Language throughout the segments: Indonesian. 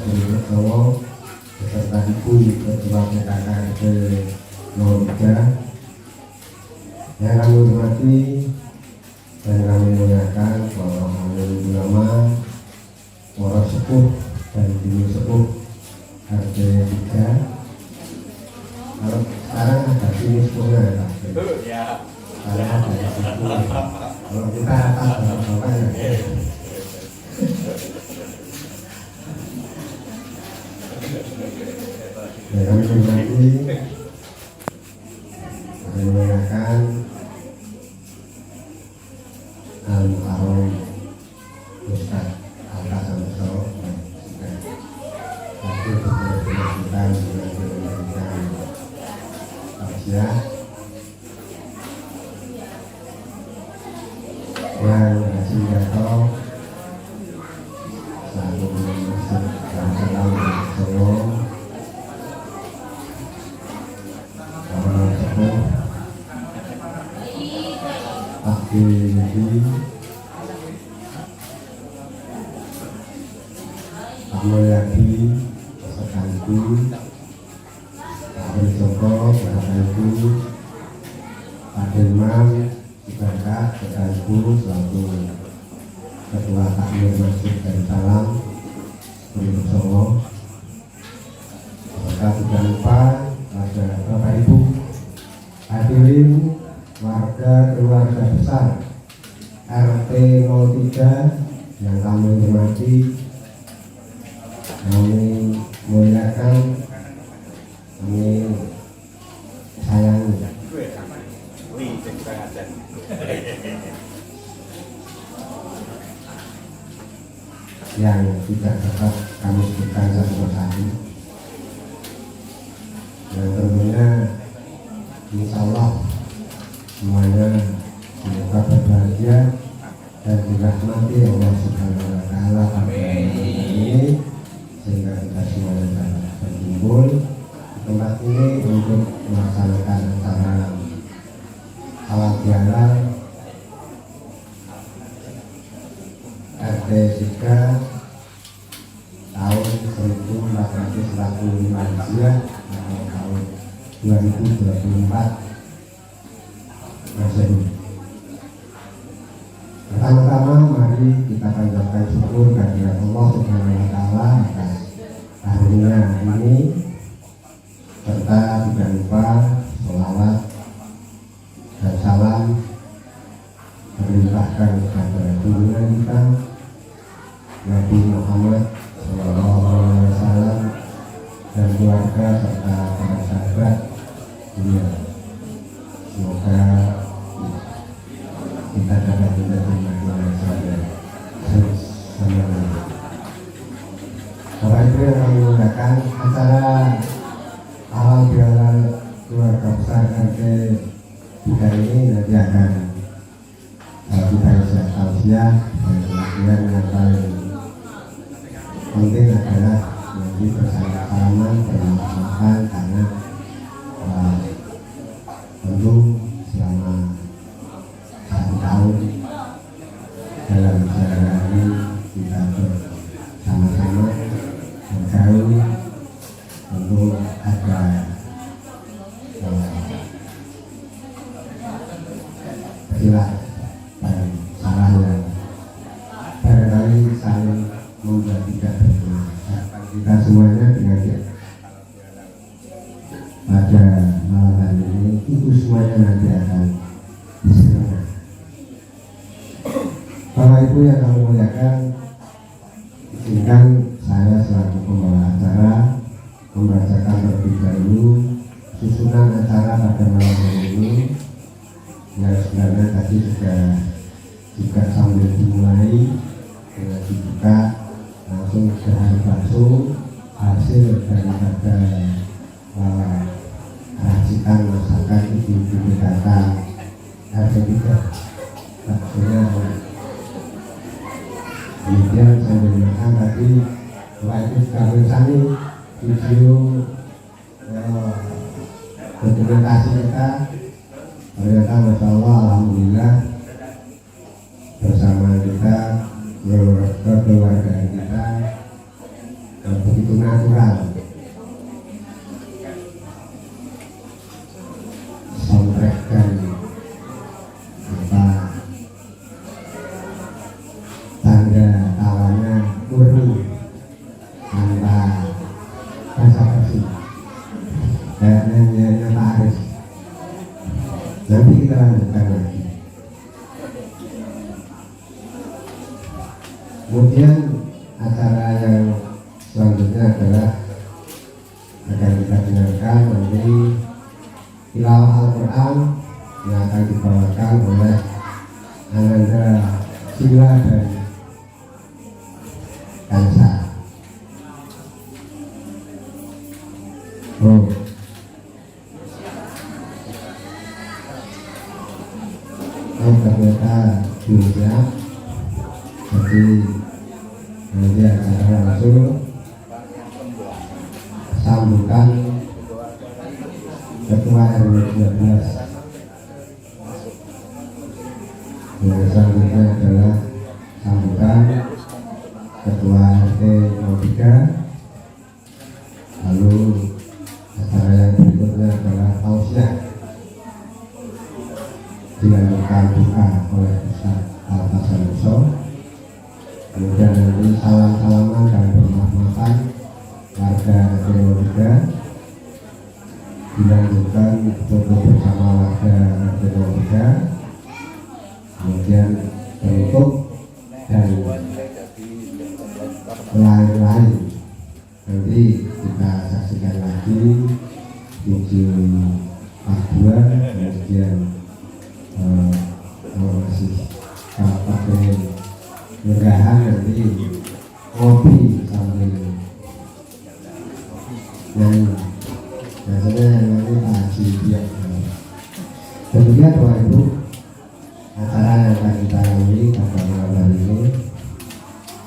Budi Sowo beserta Ibu Ketua PKK RT 03 yang kami hormati dan kami muliakan para alim ulama, para sepuh dan bini sepuh RT 3. Kalau sekarang ada bini sepuhnya ya, sekarang ada sepuh. Kalau kita atas bapaknya. Ya, kami hormati, kami muliakan Al-Mukarram Ustaz Al-Qasamso tapi berkelanjutan dengan tausiah yang Haji Yato selaku Masjid Darussalam Solo, para sepuh Pak Yudi, Pak Mulyadi, beserta Ibu, Pak Wali Joko, beserta Ibu, Pak Dirman, Ibadah, beserta Ibu, selaku Ketua Takmir Masjid Darussalam Budi Sowo, beserta tidak lupa pada Bapak Ibu hadirin warga keluarga besar RT 03 yang kami hormati, kami muliakan, kami sayangi. Yang tidak dapat kami sebutkan satu persatu, yang tentunya insya Allah semuanya semoga berbahagia dan dirahmati Allah Subhanahu wa Ta'ala pada ini, sehingga kita semuanya dapat berkumpul di tempat ini untuk melaksanakan acara halal bihalal RT 3 tahun 1445 Hijriah atau tahun 2024 Masehi. Pertama-tama mari kita panjatkan syukur kehadirat Allah Subhanahu wa Ta'ala atas karunia ini, serta tidak lupa sholawat dan salam melimpahkan kepada junjungan kita Nabi Muhammad SAW dan keluarga serta para sahabat beliau. Semoga kita dapat menerima saja bersama. Bapak Ibu yang kami muliakan, acara halal bihalal keluarga besar RT 3 ini nanti akan kita isi tausiah, dan kemudian yang paling penting adalah nanti bersalaman bermaaf karena tentu selama 1 tahun dalam sejarah ini kita bersama-sama bergaul, tentu ada kesilapan dan salah yang barangkali saling membuat tidak berkenan. Kita semuanya dengan pada malam hari ini itu semuanya nanti akan diserahkan. Bapak Ibu yang kami muliakan, izinkan saya selaku pembawa acara membacakan terlebih dahulu susunan acara pada malam hari ini, yang sebenarnya tadi sudah juga sambil dimulai dengan dibuka langsung sehari bakso hasil daripada racikan masakan ibu-ibu PKK RT 3 baksonya. Kemudian sambil makan tadi setelah itu sudah mencari video dokumentasi kita, ternyata Masya Allah Alhamdulillah bersama kita keluarga kita begitu natural. Soundtrack dan apa tanda tawanya murni tanpa basa-basi kayak nyanyiannya Pak Aris. Nanti kita lanjutkan lagi. Kemudian acara yang selanjutnya adalah akan kita dengarkan nanti tilawah Al-Quran yang akan dibawakan oleh Ananda Sila dan Kansa. Ternyata dunia jadi nanti acara langsung sambutan Ketua RW 12. Yang selanjutnya adalah sambutan Ketua RT 03. Lalu acara yang berikutnya adalah tausiah dilanjutkan buka oleh Ustaz Al-Hasan Muso. Kemudian nanti salam-salaman dan bermahmatan warga RT 03, dilanjutkan foto bersama warga RT 03, kemudian penutup dan lain-lain nanti kita saksikan lagi tujuh part 2. Kemudian masih pakai merahan nanti ngopi sambil nyanyi. Biasanya nanti Pak Haji Biak. Demikian Bapak Ibu acara yang akan kita lalui pada malam hari ini.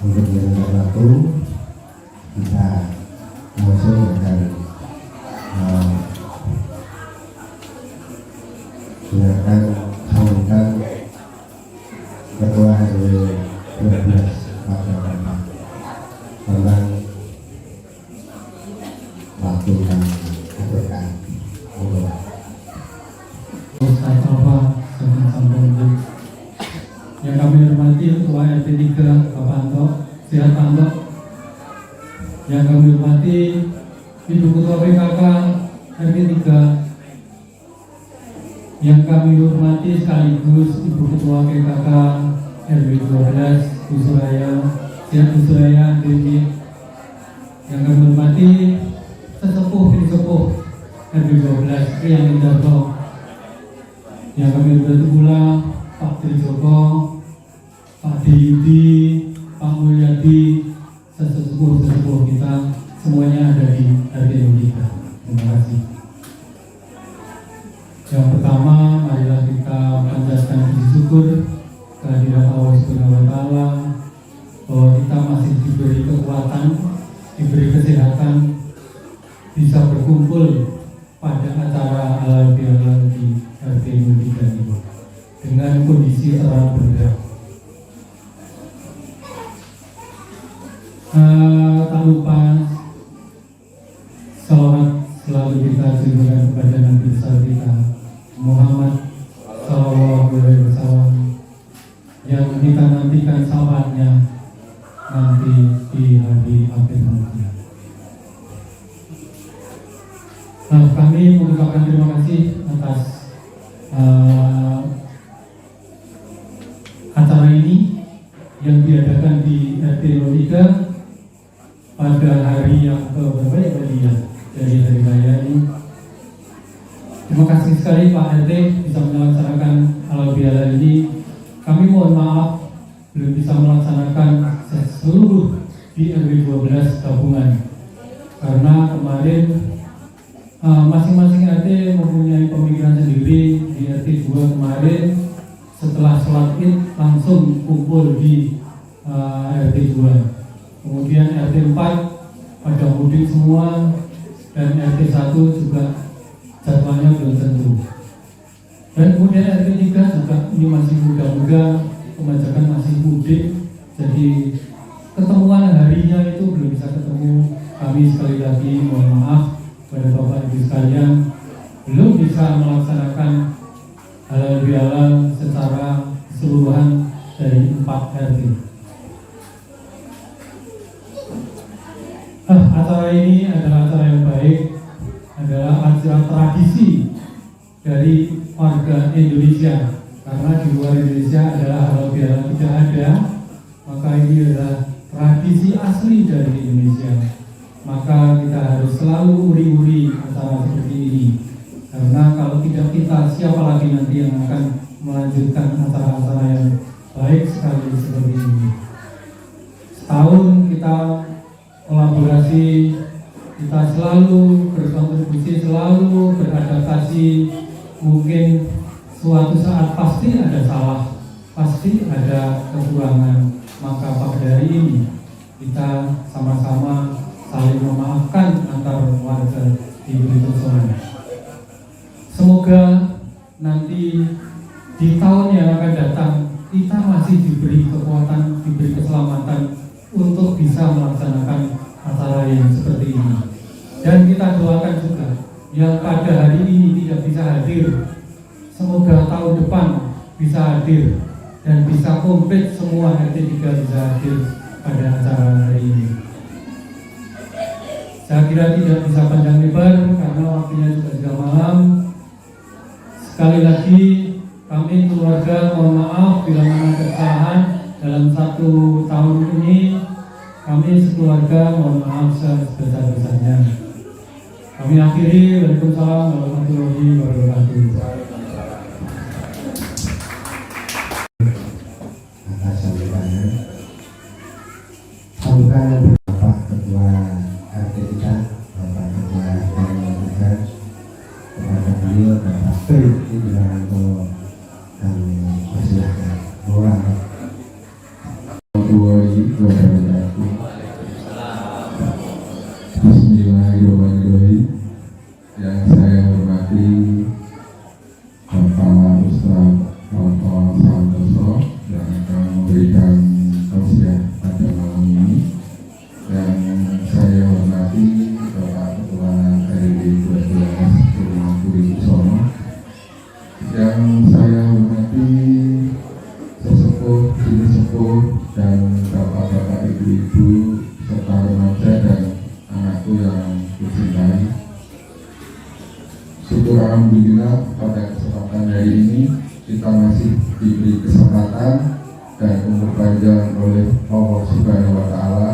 Untuk menjaga waktu kita langsung akan dengarkan sambutan Ketua RW 12 pada Bapak tentang waktu yang aturkan. Ustaz Alfa dengan sambung. Yang kami hormati Ketua RT 3 Bapak Anto, Sehat Anto. Yang kami hormati Ibu Ketua PKK RT 3. Yang kami hormati sekaligus Ibu Ketua PKK RW 12 Bu Suraya, Sehat Bu Suraya Dewi. Yang kami hormati sesepuh RW 12 Rian Indarto. Yang kami hormati pula Pak Trijoko, Pak Diyudi, Pak Mulyadi, sesepuh kita semuanya ada di RT 3. Terima kasih. Yang pertama, marilah kita panjatkan puji syukur kehadiran Allah Subhanahu wa Ta'ala bahwa kita masih diberi kekuatan, diberi kesehatan, bisa berkumpul pada acara halal bihalal di RT 3 ini dengan kondisi terang benderang. Tak lupa salawat selalu kita tunjukkan kepada Nabi besar kita Muhammad Sallallahu Alaihi Wasallam yang kita nantikan salawatnya nanti di hari akhir nanti. Kami mengucapkan terima kasih atas acara ini yang diadakan di RT 3 pada hari yang berapa ya dari hari raya ini. Terima kasih sekali Pak RT bisa melaksanakan halal bihalal ini. Kami mohon maaf belum bisa melaksanakan seluruh di RW 12 gabungan karena kemarin masing-masing RT mempunyai pemikiran sendiri. Di RT 2 kemarin setelah sholat id langsung kumpul di RT 2. Kemudian RT 4 pada mudik semua, dan RT 1 juga jadwalnya belum tentu. Dan kemudian RT 3 juga ini masih muda-muda, kebanyakan masih mudik, jadi ketemuan harinya itu belum bisa ketemu, kami sekali lagi mohon maaf pada Bapak Ibu sekalian, belum bisa melaksanakan halal bihalal secara keseluruhan dari 4 RT. Acara ini adalah acara yang baik, adalah acara tradisi dari warga Indonesia, karena di luar Indonesia adalah halal bihalal tidak ada, maka ini adalah tradisi asli dari Indonesia. Maka kita harus selalu uri-uri acara seperti ini, karena kalau tidak kita, siapa lagi nanti yang akan melanjutkan acara-acara yang baik sekali seperti ini. Setahun kita kolaborasi, kita selalu berkontribusi, selalu beradaptasi. Mungkin suatu saat pasti ada salah, pasti ada kekurangan. Maka pada hari ini kita sama-sama saling memaafkan antar warga di Belitung. Semoga nanti di tahun yang akan datang kita masih diberi kekuatan, diberi keselamatan untuk bisa melaksanakan acara yang seperti ini. Dan kita doakan juga yang pada hari ini tidak bisa hadir, semoga tahun depan bisa hadir dan bisa komplit semua RT 3 bisa hadir pada acara hari ini. Saya kira tidak bisa panjang lebar karena waktunya juga sudah malam. Sekali lagi kami keluarga mohon maaf bila mana kesalahan dalam 1 tahun ini. Kami sekeluarga mohon maaf sebesar-besarnya. Kami akhiri. Waalaikumsalam warahmatullahi wabarakatuh. Atas sambutannya, sambutan Bapak Ketua RT kita, Bapak Ketua RW kita, kepada beliau Bapak Tri Wiranto, kami persilahkan. Bismillahirrahmanirrahim. Yang saya hormati Bapak Ustadz Toto Santoso yang akan memberikan tausiah pada malam ini. Yang saya hormati Bapak Ketua RW 12 Rumah Belitung. Yang saya hormati sesepuh, sini sepuh dan bapak-bapak, ibu-ibu serta remaja dan anakku yang kucintai. Syukur alhamdulillah pada kesempatan hari ini kita masih diberi kesempatan dan umur panjang oleh Allah Subhanahu wa Ta'ala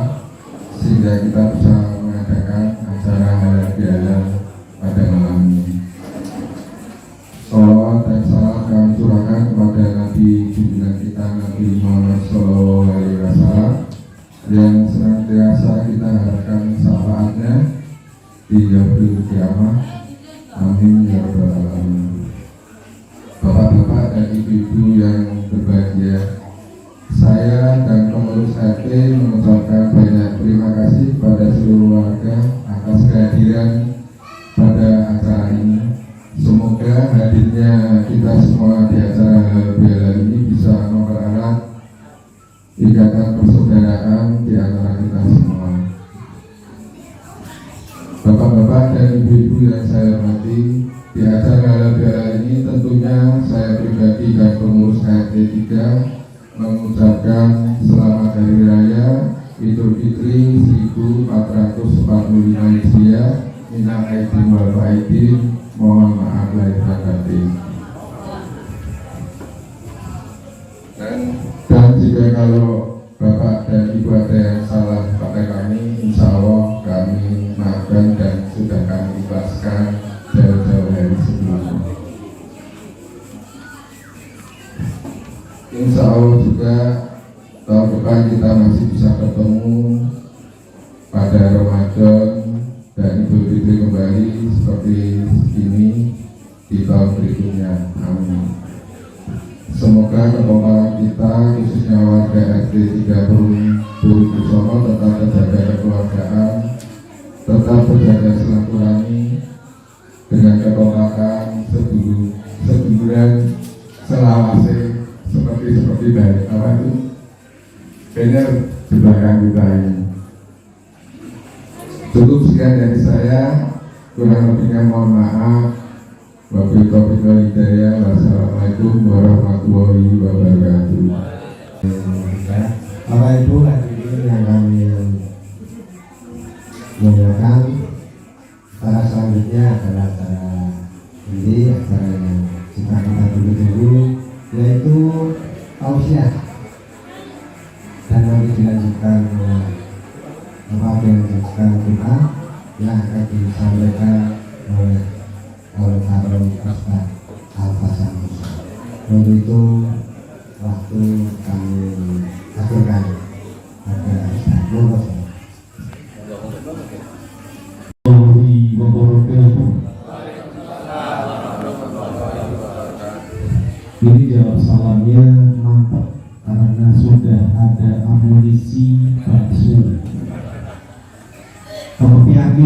sehingga kita bisa mengadakan acara halal bihalal pada malam ini. Salawat dan salam kami curahkan kepada Nabi junjungan kita Nabi Muhammad SAW yang senantiasa kita harapkan syafaatnya di yaumil kiamah. Amin ya rabbal alamin. Bapak-bapak dan ibu-ibu yang berbahagia, saya dan pengurus RT mengucapkan banyak terima kasih pada seluruh warga atas kehadiran pada acara ini. Semoga hadirnya kita semua di acara halal bihalal ini bisa mempererat ikatan persaudaraan di antara kita semua. Bapak-bapak dan ibu-ibu yang saya hormati, di acara halal bihalal ini tentunya saya pribadi dan pengurus RT 3 mengucapkan selamat Hari Raya Idul Fitri 1445 Hijriah. Minal aidin wal faizin, mohon maaf lahir batin. Dan jika kalau Bapak dan Ibu ada yang salah pada kami, insya Allah kami maafkan dan sudah kami ikhlaskan jauh-jauh dari sebelumnya. Insya Allah juga tahun depan kita masih bisa bertemu pada Ramadan dan Idul Fitri kembali seperti ini di tahun berikutnya. Amin. Semoga kekompakan kita khususnya warga RT 3 Belitung tetap terjaga kekeluargaan, tetap terjaga silaturahmi dengan kekompakan seduluran selawase seperti baik. Apa itu? Benar. di belakang kita ini. Cukup sekian dari saya, kurang lebihnya mohon maaf. Wabillahi taufiq wal hidayah. Wassalamualaikum warahmatullahi wabarakatuh. Bapak Ibu hadirin yang kami muliakan, acara selanjutnya adalah acara ini, acara yang sudah kita tunggu-tunggu, yaitu tausiah, dan nanti dilanjutkan apa yang dilanjutkan kita yang akan disampaikan oleh Harun Ustaz Al-Hasan. Untuk itu waktu kami aturkan pada Ustaz Nur. Ini jawab salamnya mantap karena sudah ada amunisi bakso. Kemudian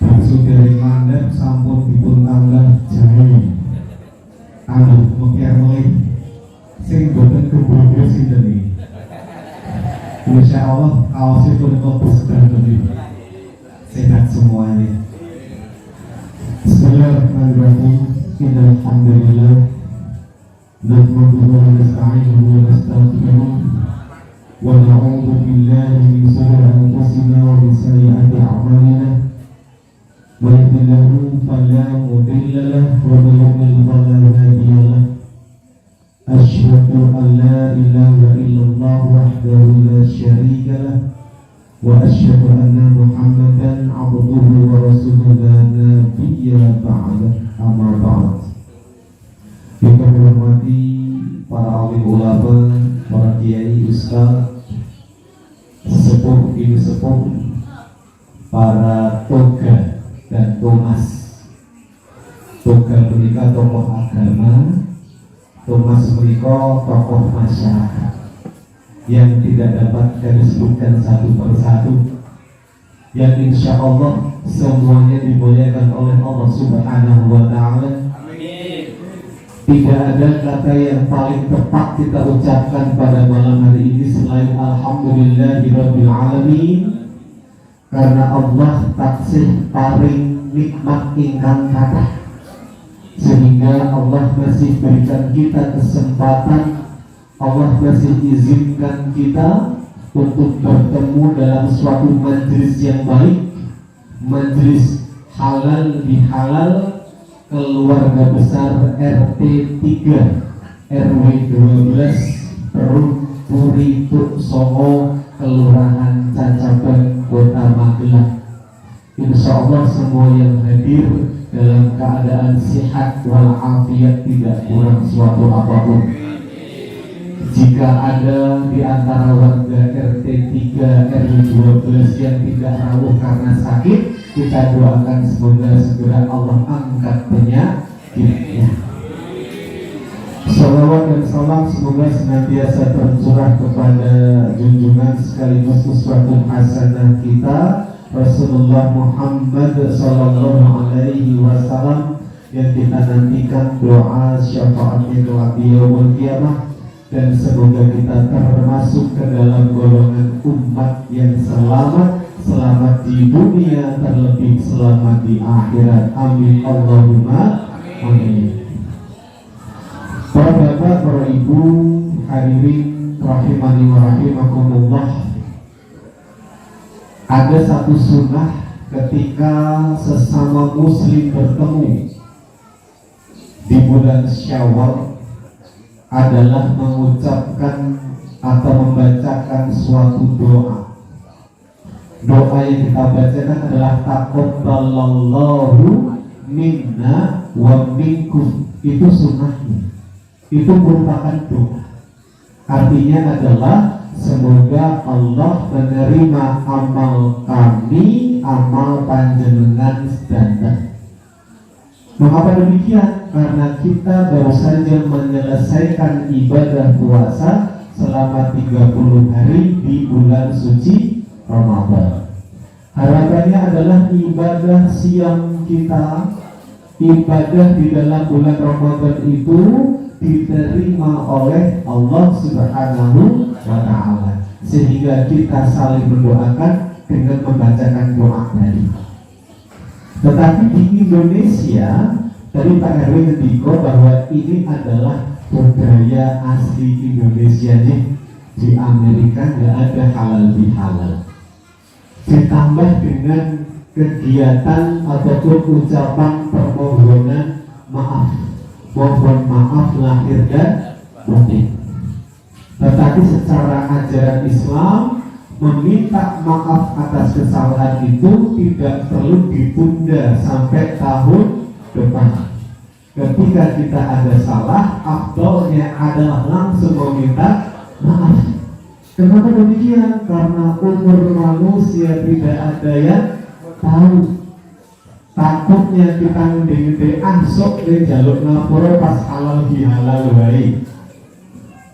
bakso dari mandek sampun dipun tambah jahe. Kemudian mulai sing boten keburu sinten iki. Insya Allah kaosnya pun kopus dan lebih sehat semuanya. Bismillahirrahmanirrahim. Alhamdulillah. نحمده ونستعينه ونستغفره ونعوذ بالله من شرور انفسنا ومن سيئات اعمالنا من يهده الله فلا مضل له ومن يضلل فلا هادي له اشهد ان لا اله الا الله وحده لا شريك له واشهد ان محمدا عبده ورسوله لا نبي بعده اما بعد. Kita menghormati para alim ulama, para kiai, ustaz, sepuh, ibu sepuh, para toga dan tomas. Toga menikah tokoh agama, tomas menikah tokoh masyarakat yang tidak dapat kami sebutkan satu persatu, yang insya Allah semuanya dimuliakan oleh Allah Subhanahu wa Ta'ala. Tidak ada kata yang paling tepat kita ucapkan pada malam hari ini selain Alhamdulillahirabbil alamin, karena Allah taksih paring nikmat ingkang kathah, sehingga Allah masih berikan kita kesempatan, Allah masih izinkan kita untuk bertemu dalam suatu majelis yang baik, majelis halal bihalal, keluarga besar RT 3 RW 12 Perut Puri Tuk Songo, Kelurahan Cacaban, Kota Magelang. Insya Allah semua yang hadir dalam keadaan sehat walafiat, tidak kurang suatu apapun. Jika ada di antara warga RT 3 RW 12 yang tidak rawuh karena sakit, kita doakan semoga segera Allah angkat penyakitnya. Salawat dan salam semoga senantiasa tercurah kepada junjungan sekaligus uswatun hasanah kita Rasulullah Muhammad sallallahu alaihi wasallam, yang kita nantikan doa syafaatnya kelak yaumul qiyamah, dan semoga kita termasuk ke dalam golongan umat yang selamat di dunia, terlebih selamat di akhirat. Amin Allahumma amin. Para bapak, para ibu, hadirin rahimani wa rahimakumullah. Ada satu sunnah ketika sesama muslim bertemu di bulan Syawal adalah mengucapkan atau membacakan suatu doa. Doa yang kita bacakan adalah taqabbalallahu minna wa minkum. Itu sunnahnya, itu merupakan doa. Artinya adalah semoga Allah menerima amal kami, amal panjenengan sedaya. Mengapa demikian? Karena kita baru saja menyelesaikan ibadah puasa selama 30 hari di bulan suci Ramadan. Harapannya adalah ibadah siang kita, ibadah di dalam bulan Ramadan itu diterima oleh Allah Subhanahu wa Ta'ala, sehingga kita saling mendoakan dengan membacakan doa tadi. Tetapi di Indonesia tadi Pak Herwi ngendiko bahwa ini adalah budaya asli Indonesia nih. Di Amerika nggak ada halal bihalal, ditambah dengan kegiatan ataupun ucapan permohonan maaf, mohon maaf lahir dan batin. Tetapi secara ajaran Islam, meminta maaf atas kesalahan itu tidak perlu ditunda sampai tahun depan. Ketika kita ada salah, afdolnya adalah langsung meminta maaf. Kenapa demikian? Karena umur manusia tidak ada yang tahu. Takutnya kita ngede-ngede sok ning jaluk ngapura pas halal bihalal wae.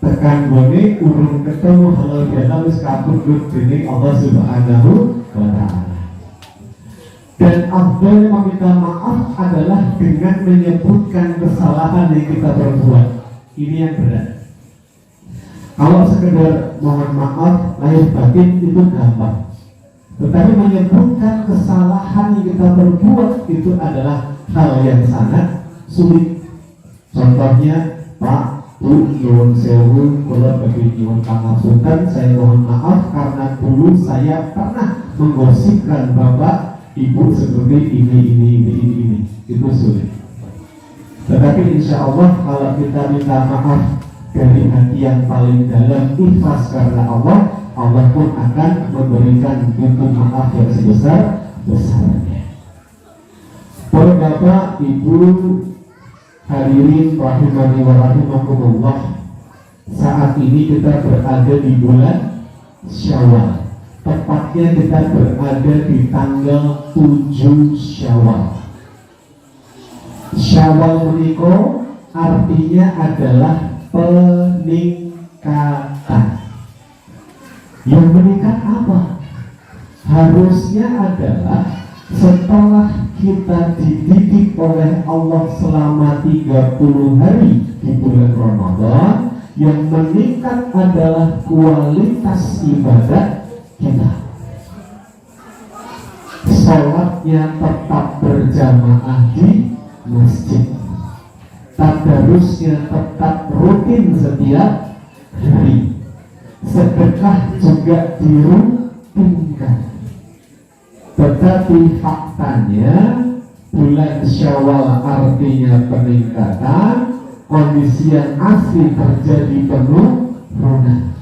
Tekan gone urung ketemu halal bihalal wis kabur dening Allah Subhanahu wa Ta'ala. Dan afdal meminta maaf adalah dengan menyebutkan kesalahan yang kita perbuat. Ini yang berat. Kalau sekedar mohon maaf lahir batin itu gampang, tetapi menyebutkan kesalahan yang kita perbuat itu adalah hal yang sangat sulit. Contohnya, Pak, Bu, nyuwun sewu, kula bagi nyuwun pangapunten, saya mohon maaf karena dulu saya pernah menggosipkan Bapak, Ibu seperti ini. Itu sulit. Tetapi insya Allah kalau kita minta maaf dari hati yang paling dalam, ikhlas karena Allah, Allah pun akan memberikan pintu maaf yang sebesar-besarnya. Para Bapak, Ibu, hadirin rahimani wa rahimakumullah, saat ini kita berada di bulan Syawal. Tepatnya kita berada di tanggal 7 Syawal. Syawal menika artinya adalah peningkatan. Yang meningkat apa? Harusnya adalah setelah kita dididik oleh Allah selama 30 hari di bulan Ramadan, yang meningkat adalah kualitas ibadah kita. Sholatnya tetap berjamaah di masjid, tadarusnya tetap rutin setiap hari, sedekah juga dirutinkan. Tetapi faktanya bulan Syawal artinya peningkatan, kondisi yang asli terjadi penurunan.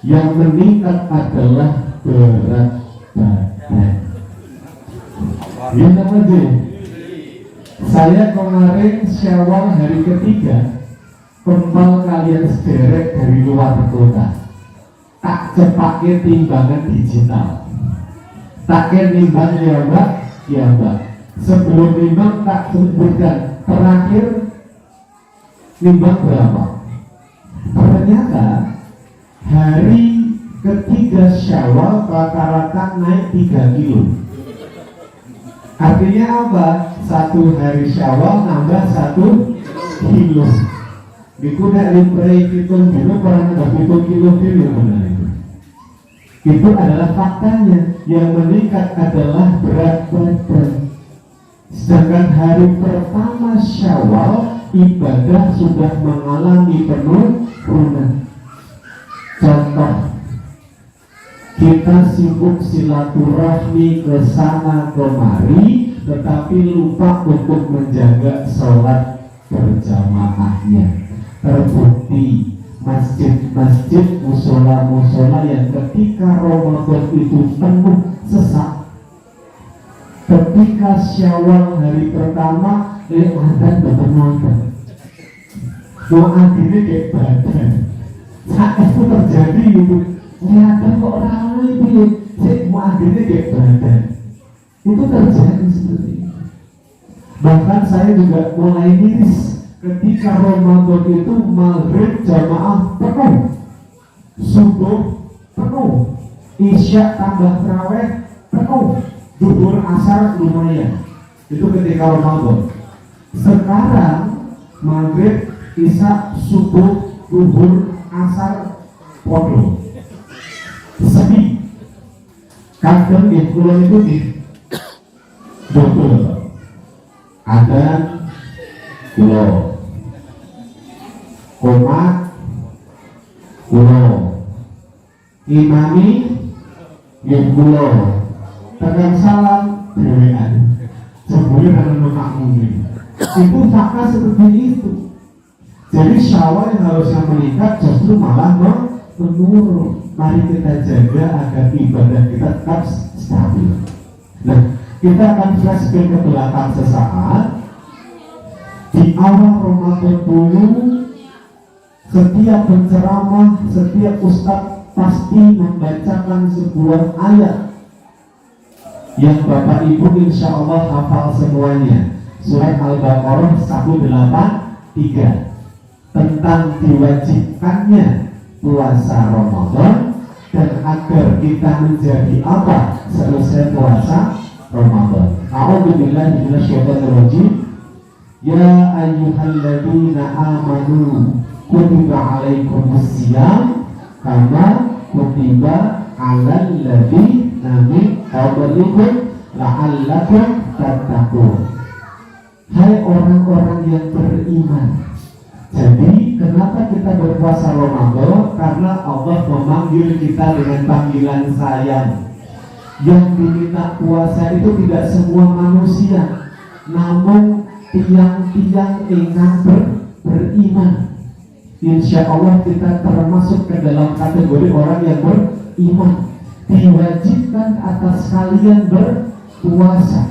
Yang meningkat adalah berat badan. Gimana aja? Saya kemarin Syawal hari ketiga, kempal kalian sederek dari luar kota. Tak cepatnya timbangan digital. Taknya nimbang ya Mbak, ya Mbak. Sebelum nimbang tak sebutkan terakhir nimbang berapa. Ternyata hari ketiga Syawal rata-rata naik 3 kilo. Artinya apa? Satu hari Syawal nambah 1 kilo. Itu nek limpre hitung dulu orang nambah 7 kilo benar itu. Itu adalah faktanya. Yang meningkat adalah berat badan. Sedangkan hari pertama Syawal ibadah sudah mengalami penurunan. Contoh, kita sibuk silaturahmi ke sana kemari, tetapi lupa untuk menjaga sholat berjamaahnya. Terbukti masjid-masjid, musola-musola yang ketika Ramadan itu penuh sesak. Ketika Syawal hari pertama, ada betul-betul. Mau akhirnya kayak badan. Saat itu terjadi itu, ternyata kok ramai itu, mau akhirnya kayak badan. Itu terjadi seperti itu. Bahkan saya juga mulai miris ketika Ramadan itu maghrib jamaah penuh, subuh penuh, isya tambah tarawih penuh, zuhur asar lumayan. Itu ketika Ramadan. Sekarang maghrib Isya, subuh, zuhur, asar, podo. Sepi. Kadang di pulau itu di betul. Ada pulau, komat, pulau, imami, di pulau, tekan salam, dewean. Sebenarnya karena makmum itu fakta seperti itu. Jadi syawal yang harusnya meningkat justru malah menurun. Mari kita jaga agar ibadah kita tetap stabil. Nah, kita akan flashback ke belakang sesaat. Di awal Ramadan dulu, setiap penceramah, setiap ustadz pasti membacakan sebuah ayat yang Bapak Ibu insya Allah hafal semuanya. Surat Al-Baqarah 183 tentang diwajibkannya puasa Ramadan dan agar kita menjadi apa selesai puasa Ramadan. A'udzubillahi minasyaitonir rajim. Ya ayyuhalladzina amanu kutiba alaikumusiyam kama kutiba alal ladzina min qablikum la'allakum tattaqun. Hai orang-orang yang beriman. Jadi kenapa kita berpuasa Ramadan? Karena Allah memanggil kita dengan panggilan sayang. Yang diminta puasa itu tidak semua manusia, namun tiang-tiang ingkang beriman. Insya Allah kita termasuk ke dalam kategori orang yang beriman. Diwajibkan atas kalian berpuasa,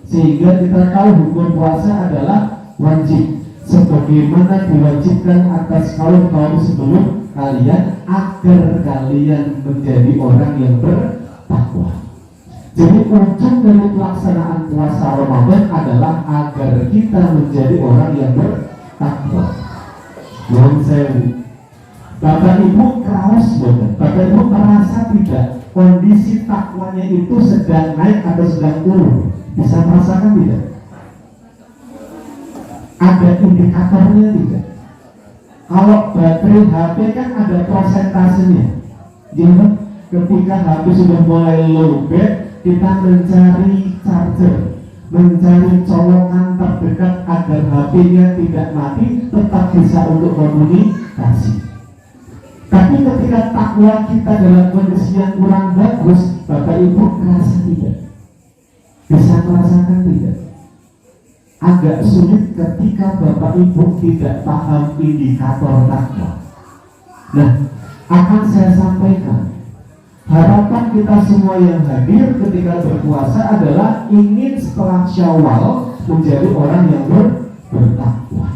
sehingga kita tahu hukum puasa adalah wajib. Sebagaimana diwajibkan atas kaum sebelum kalian agar kalian menjadi orang yang bertakwa. Jadi ujung dari pelaksanaan puasa Ramadan adalah agar kita menjadi orang yang bertakwa. Mohon sewu. Bapak Ibu kraos bukan? Bapak Ibu merasa tidak kondisi takwanya itu sedang naik atau sedang turun? Bisa merasakan tidak? Ada indikatornya tidak? Kalau baterai HP kan ada prosentasenya. Jadi ketika HP sudah mulai lowbat, kita mencari charger, mencari colokan terdekat agar HP-nya tidak mati, tetap bisa untuk komunikasi. Tapi ketika takwa kita dalam kondisi yang kurang bagus, Bapak Ibu merasa tidak? Bisa merasakan tidak? Agak sulit ketika Bapak Ibu tidak paham indikator takwa. Nah, akan saya sampaikan, harapan kita semua yang hadir ketika berpuasa adalah ingin setelah Syawal menjadi orang yang bertakwa.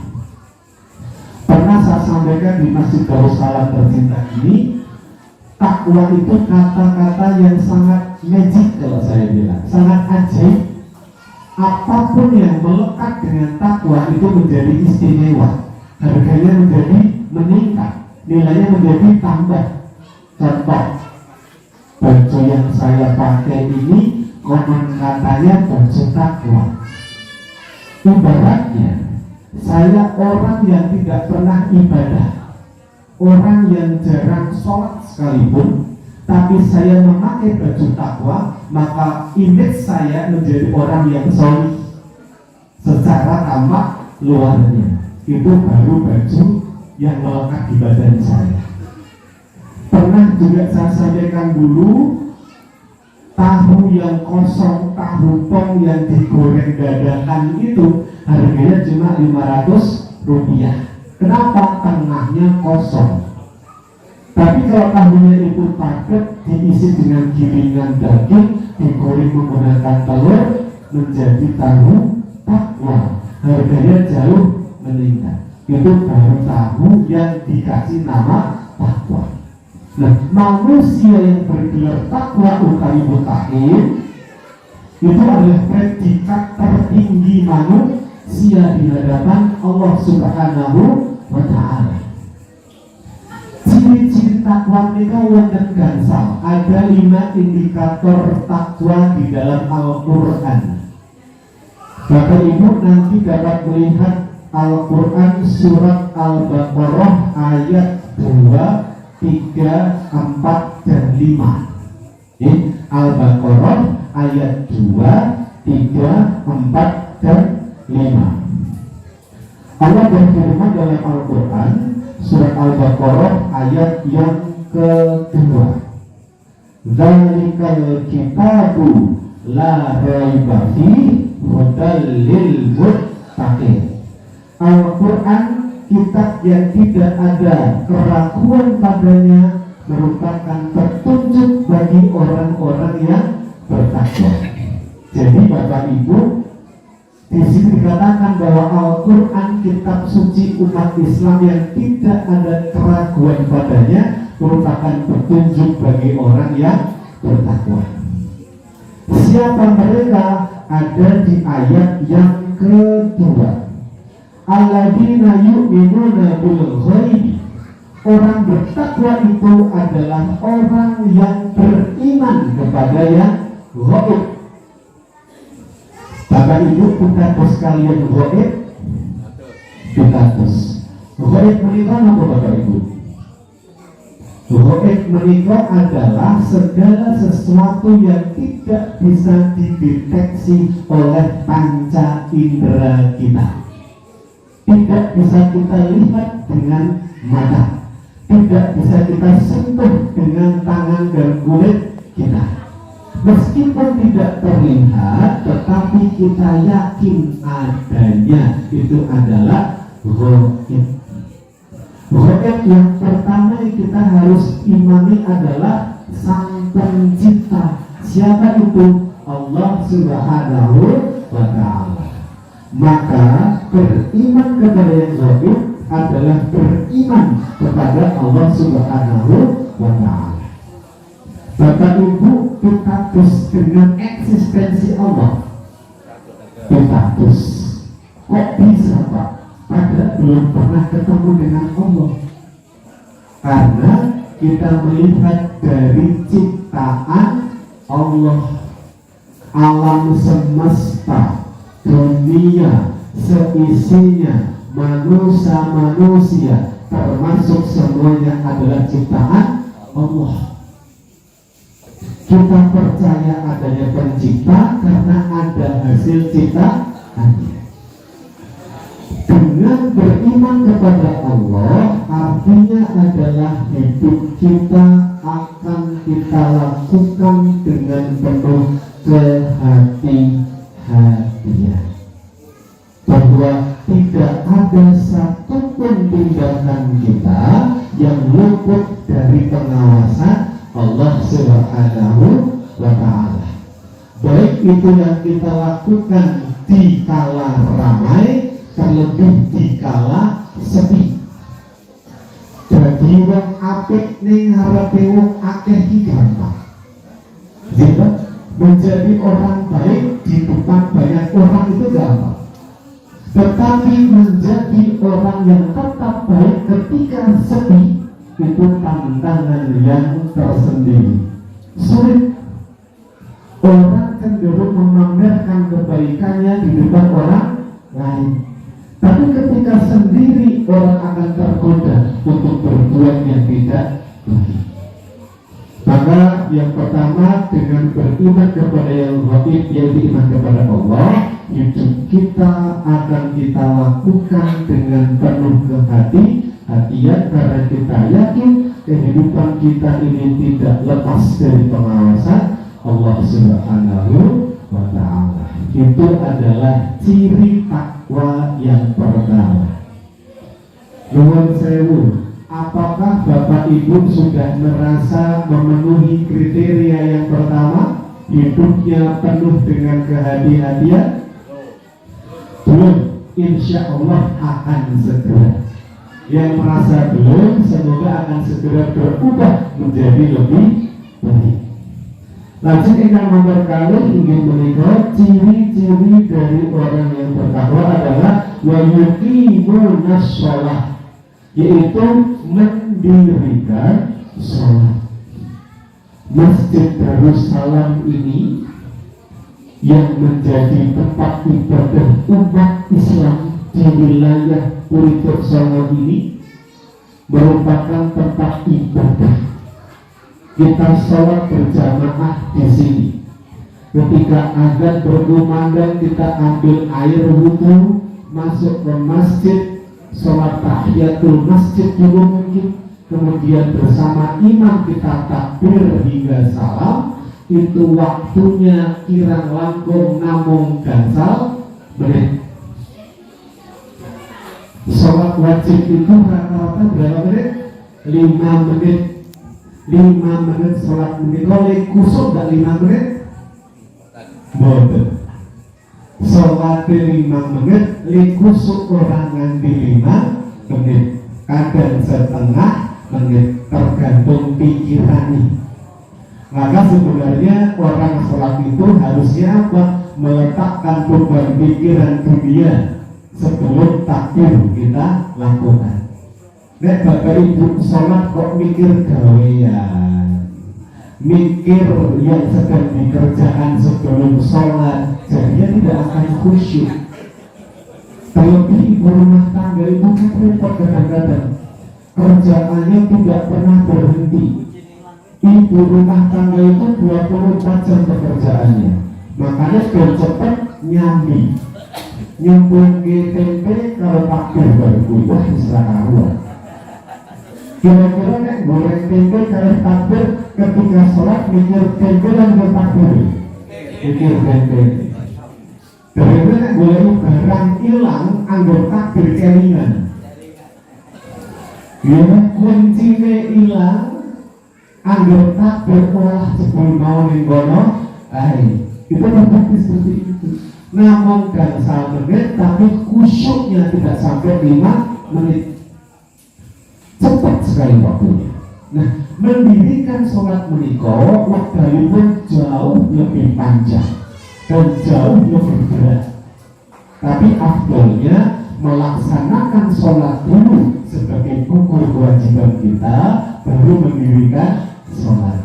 Pernah saya sampaikan di Masjid Darussalam tercinta ini, takwa itu kata-kata yang sangat magic kalau saya bilang, sangat ajaib. Apapun yang melekat dengan takwa itu menjadi istimewa, harganya menjadi meningkat, nilainya menjadi tambah. Contoh, baju yang saya pakai ini konon katanya baju takwa. Ibaratnya saya orang yang tidak pernah ibadah, orang yang jarang sholat sekalipun, tapi saya memakai baju takwa, maka image saya menjadi orang yang solih secara tampak luarnya. Itu baru baju yang melekat di badan saya. Pernah juga saya sampaikan dulu, tahu yang kosong, tahu pong yang digoreng dadakan itu harganya cuma Rp500. Kenapa? Tengahnya kosong. Tapi kalau tahunya itu paket, diisi dengan gilingan daging, digoreng menggunakan telur, menjadi tahu takwa, harganya jauh meningkat. Itu baru tahu yang dikasih nama takwa. Nah, manusia yang bergelar takwa utawi mutakin itu adalah predikat tertinggi manusia di hadapan Allah Subhanahu wa Ta'ala. Ciri-ciri takwa mereka wonten gansal. Ada 5 indikator takwa di dalam Al-Quran. Bapak Ibu nanti dapat melihat Al-Quran surat Al-Baqarah ayat 2, 3, 4, dan 5. Al-Baqarah ayat 2, 3, 4, dan 5. Allah berfirman dalam Al-Quran surat Al-Baqarah ayat yang kedua, Dzalikal kitabu la raiba fihi hudal lil muttaqin. Al-Quran, kitab yang tidak ada keraguan padanya, merupakan petunjuk bagi orang-orang yang bertakwa. Jadi Bapak Ibu, di sini dikatakan bahwa Al-Quran, kitab suci umat Islam yang tidak ada keraguan padanya, merupakan petunjuk bagi orang yang bertakwa. Siapa mereka? Ada di ayat yang kedua. Alladzina yu'minuna bil ghaib. Orang bertakwa itu adalah orang yang beriman kepada yang ghaib. Bapak Ibu, pitados kalian ghaib? Pitados. Ghaib menika apa Bapak Ibu? Ghaib menika adalah segala sesuatu yang tidak bisa dideteksi oleh panca indera kita. Tidak bisa kita lihat dengan mata, tidak bisa kita sentuh dengan tangan dan kulit kita. Meskipun tidak terlihat, tetapi kita yakin adanya. Itu adalah ghaib. Ghaib yang pertama yang kita harus imani adalah Sang Pencipta. Siapa itu? Allah Subhanahu wa Ta'ala. Maka beriman kepada yang ghaib adalah beriman kepada Allah Subhanahu wa Ta'ala. Bapak Ibu, pitados dengan eksistensi Allah. Pitados. Kok bisa Pak? Padahal belum pernah ketemu dengan Allah. Karena kita melihat dari ciptaan Allah, alam semesta, dunia seisinya, manusia, termasuk semuanya adalah ciptaan Allah. Kita percaya adanya pencipta karena ada hasil ciptaannya. Dengan beriman kepada Allah, artinya adalah hidup kita akan kita lakukan dengan penuh kehati-hatian, bahwa tidak ada satupun tindakan kita yang luput dari pengawasan Allah Subhanahu wa Ta'ala. Baik itu yang kita lakukan di kala ramai, terlebih di kala sepi. Jadi wong apik ning ngarepe wong akeh iki gampang. Jadi menjadi orang baik di depan banyak orang itu gampang. Tetapi menjadi orang yang tetap baik ketika sepi itu tantangan yang tersendiri. Sulit. Orang cenderung memamerkan kebaikannya di depan orang lain. Tapi ketika sendiri orang akan tergoda untuk berbuat yang tidak baik. Maka yang pertama, dengan beriman kepada yang ghaib, yaitu iman kepada Allah, hidup kita akan kita lakukan dengan penuh kehati-hatian, karena kita yakin kehidupan kita ini tidak lepas dari pengawasan Allah Subhanahu wa Ta'ala. Itu adalah ciri takwa yang pertama. Nuwun sewu, apakah Bapak Ibu sudah merasa memenuhi kriteria yang pertama? Hidupnya penuh dengan kehati-hatian? Belum, insya Allah akan segera. Yang merasa belum, semoga akan segera berubah menjadi lebih baik. Lanjut ingkang nomor kali ingin menikah, ciri-ciri dari orang yang bertakwa adalah wa yuqimunas shalah, yaitu mendirikan sholat. Masjid Darussalam ini yang menjadi tempat ibadah umat Islam di wilayah Purito Songo ini merupakan tempat ibadah. Kita sholat berjamaah di sini. Ketika azan berkumandang, kita ambil air wudhu, masuk ke masjid, sholat tahiyatul masjid juga mungkin, kemudian bersama imam kita takbir hingga salam. Itu waktunya kirang langkung namung gansal menit. Sholat wajib itu rata-rata berapa menit? 5 menit. 5 menit sholat menit. Oleh kusuk gak 5 menit? Boten. Sholat 5 menit, kusuk orang nganti 5 menit. Kadang setengah menit, tergantung pikiran nih. Maka sebenarnya orang sholat itu harusnya apa? Meletakkan beban pikiran dunia sebelum takbir kita lakukan. Nek bapak ibu sholat kok mikir gawean, mikir yang sedang dikerjakan sebelum sholat, jadinya tidak akan khusyuk. Terlebih ibu rumah tangga itu kan repot kadang-kadang, kerjaannya tidak pernah berhenti. Ibu rumah tangga itu 24 jam pekerjaannya, makanya biar cepat nyambi. Nyambung ke tempe kalau takbir baru kuliah bisa karuan. Kira-kira nek goreng tempe kalau takbir ketika sholat mikir tempe dan bertakbir, mikir tempe. Karena nek goreng barang hilang anggur takbir kelingan. Ya kuncinya hilang anggur takbir olah sebelum mau nenggono. Itu berbukti seperti itu. Namun gansal menit, tapi khusyuknya tidak sampai 5 menit. Cepat sekali waktunya. Nah, mendirikan sholat menikah waktu pun jauh lebih panjang dan jauh lebih berat. Tapi afdolnya melaksanakan sholat dulu sebagai pokok kewajiban kita, baru mendirikan sholat.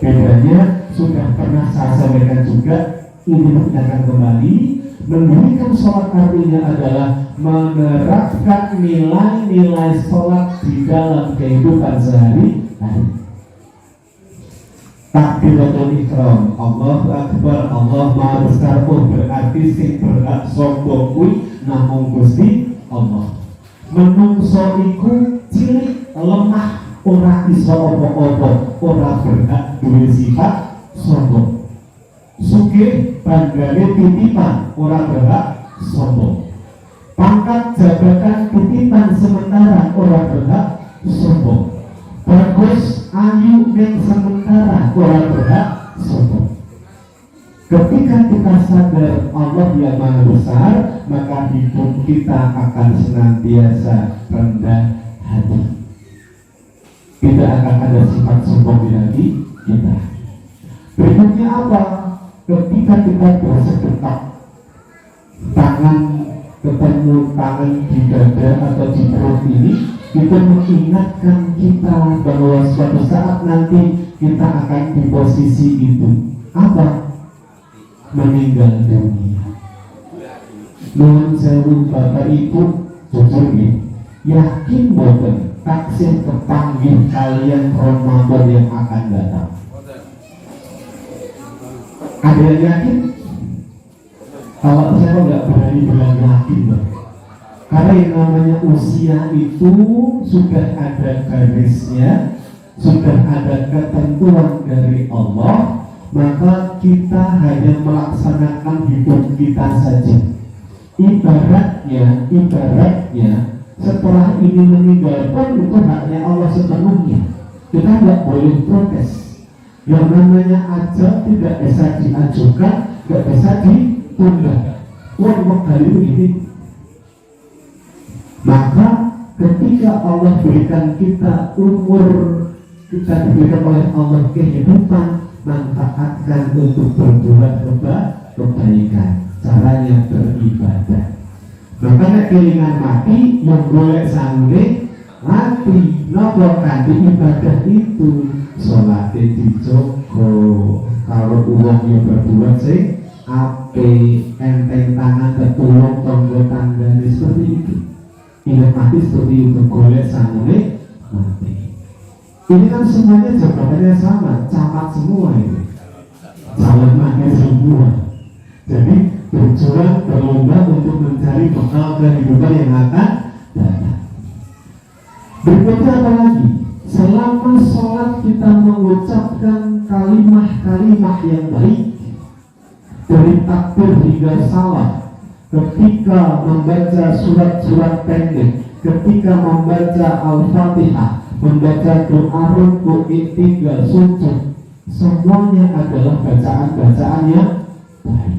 Bedanya sudah pernah saya sampaikan juga. Ini akan kembali. Mendirikan sholat artinya adalah menerapkan nilai-nilai sholat di dalam kehidupan sehari-hari. Takbiratul ihram, Allahu Akbar, Allah Maha Besar, berarti sing berhak sombong kuwi namung Gusti Allah. Menungso iku cilik lemah, ora iso apa-apa, ora berhak duwe sifat sombong. Sugih banggane titipan, ora berhak sombong. Pangkat jabatan titipan sementara, ora berhak sombong. Bagus ayu ning sementara, ora berhak sombong. Ketika kita sadar Allah yang Maha Besar, maka hidup kita akan senantiasa rendah hati. Tidak akan ada sifat sombong di hati kita. Berikutnya apa? Ketika kita bersedekah, tangan ketemu tangan di dada atau di perut ini, kita mengingatkan kita bahwa suatu saat nanti kita akan di posisi itu. Apa? Meninggal dunia. Nuwun sewu Bapak Ibu, jujur nih, yakin boten taksih kepanggih kalian Ramadan yang akan datang. Ada yang yakin? Kalau saya nggak berani bilang yakin, karena yang namanya usia itu sudah ada garisnya, sudah ada ketentuan dari Allah, maka kita hanya melaksanakan hidup kita saja. Ibaratnya setelah ini meninggal pun itu haknya Allah sepenuhnya. Kita nggak boleh protes. Yang namanya ajal tidak bisa diajukan, tidak bisa ditunda. Kali ini. Maka ketika Allah berikan kita umur, kita diberikan oleh Allah kehidupan, manfaatkan untuk berbuat kebaikan. Caranya beribadah. Maka kelingan mati yang boleh sanggup mati. Nopo kanthi ibadah itu sholatnya dijogo. Kalau uang yang berbuat ape enteng tangan ketulung tonggo tanggane seperti itu. Ingat mati seperti itu, golek sangune mati. Ini kan semuanya jabatannya sama, camat semua ini, calon mati semua. Jadi berjuang berlomba untuk mencari bekal kehidupan yang akan datang. Berikutnya apa lagi? Selama sholat kita mengucapkan kalimat-kalimat yang baik, dari takbir hingga salam, ketika membaca surat-surat pendek, ketika membaca Al-Fatihah, membaca doa rukuk, i'tidal, sujud, semuanya adalah bacaan-bacaan yang baik.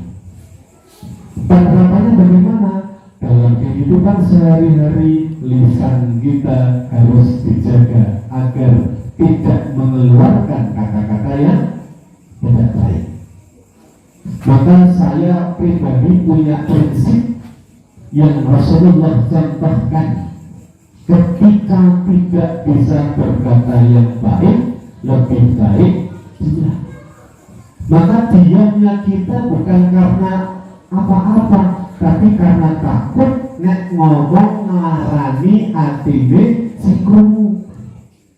Penerapannya bagaimana? Dalam kehidupan sehari-hari, lisan kita harus dijaga agar tidak mengeluarkan kata-kata yang tidak baik. Maka saya pribadi punya prinsip yang Rasulullah contohkan. Ketika tidak bisa berkata yang baik, lebih baik diam. Maka diamnya kita bukan karena apa-apa, tapi karena takut nek ngomong ngarani atine si krungu.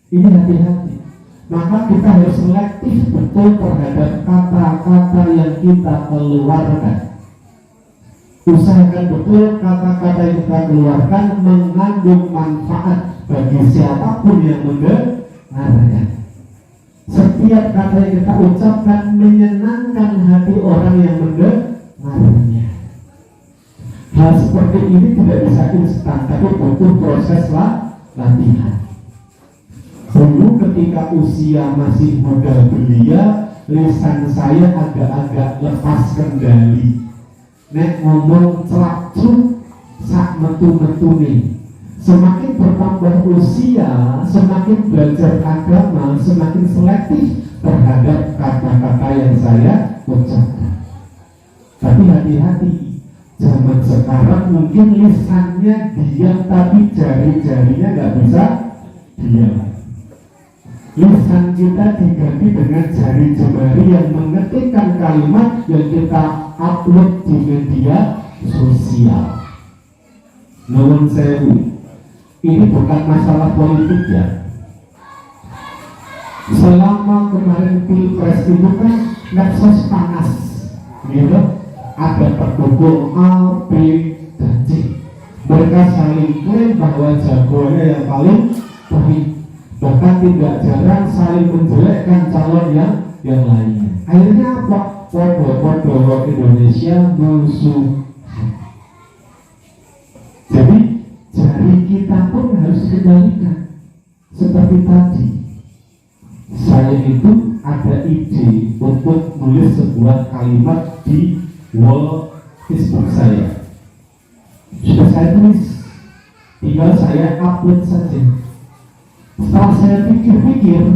Ini hati-hati. Maka kita harus selektif betul terhadap kata-kata yang kita keluarkan. Usahakan betul kata-kata yang kita keluarkan mengandung manfaat bagi siapapun yang mendengarkan. Setiap kata yang kita ucapkan menyenangkan hati orang yang mendengarnya. Hal seperti ini tidak bisa instan, tapi butuh proses latihan. Dulu ketika usia masih muda belia, lisan saya agak-agak lepas kendali. Nek ngomong celak-celuk sak metu-metune. Semakin bertambah usia, semakin belajar agama, semakin selektif terhadap kata-kata yang saya ucapkan. Tapi hati-hati, zaman sekarang mungkin lisannya diam tapi jari-jarinya nggak bisa diam. Lisan kita diganti dengan jari jemari yang mengetikkan kalimat yang kita upload di media sosial. Nuwun sewu, ini bukan masalah politik ya. Selama kemarin pilpres itu kan medsos panas, gitu. Ada pendukung A, B, dan C. Mereka saling klaim bahwa jagoannya yang paling baik. Bahkan tidak jarang saling menjelekkan calon yang lainnya. Akhirnya apa? Podo-podo Indonesia musuh. Jadi jari kita pun harus dikendalikan. Seperti tadi, saya itu ada ide untuk menulis sebuah kalimat di wall Facebook saya. Sudah saya tulis, tinggal saya upload saja. Setelah saya pikir-pikir,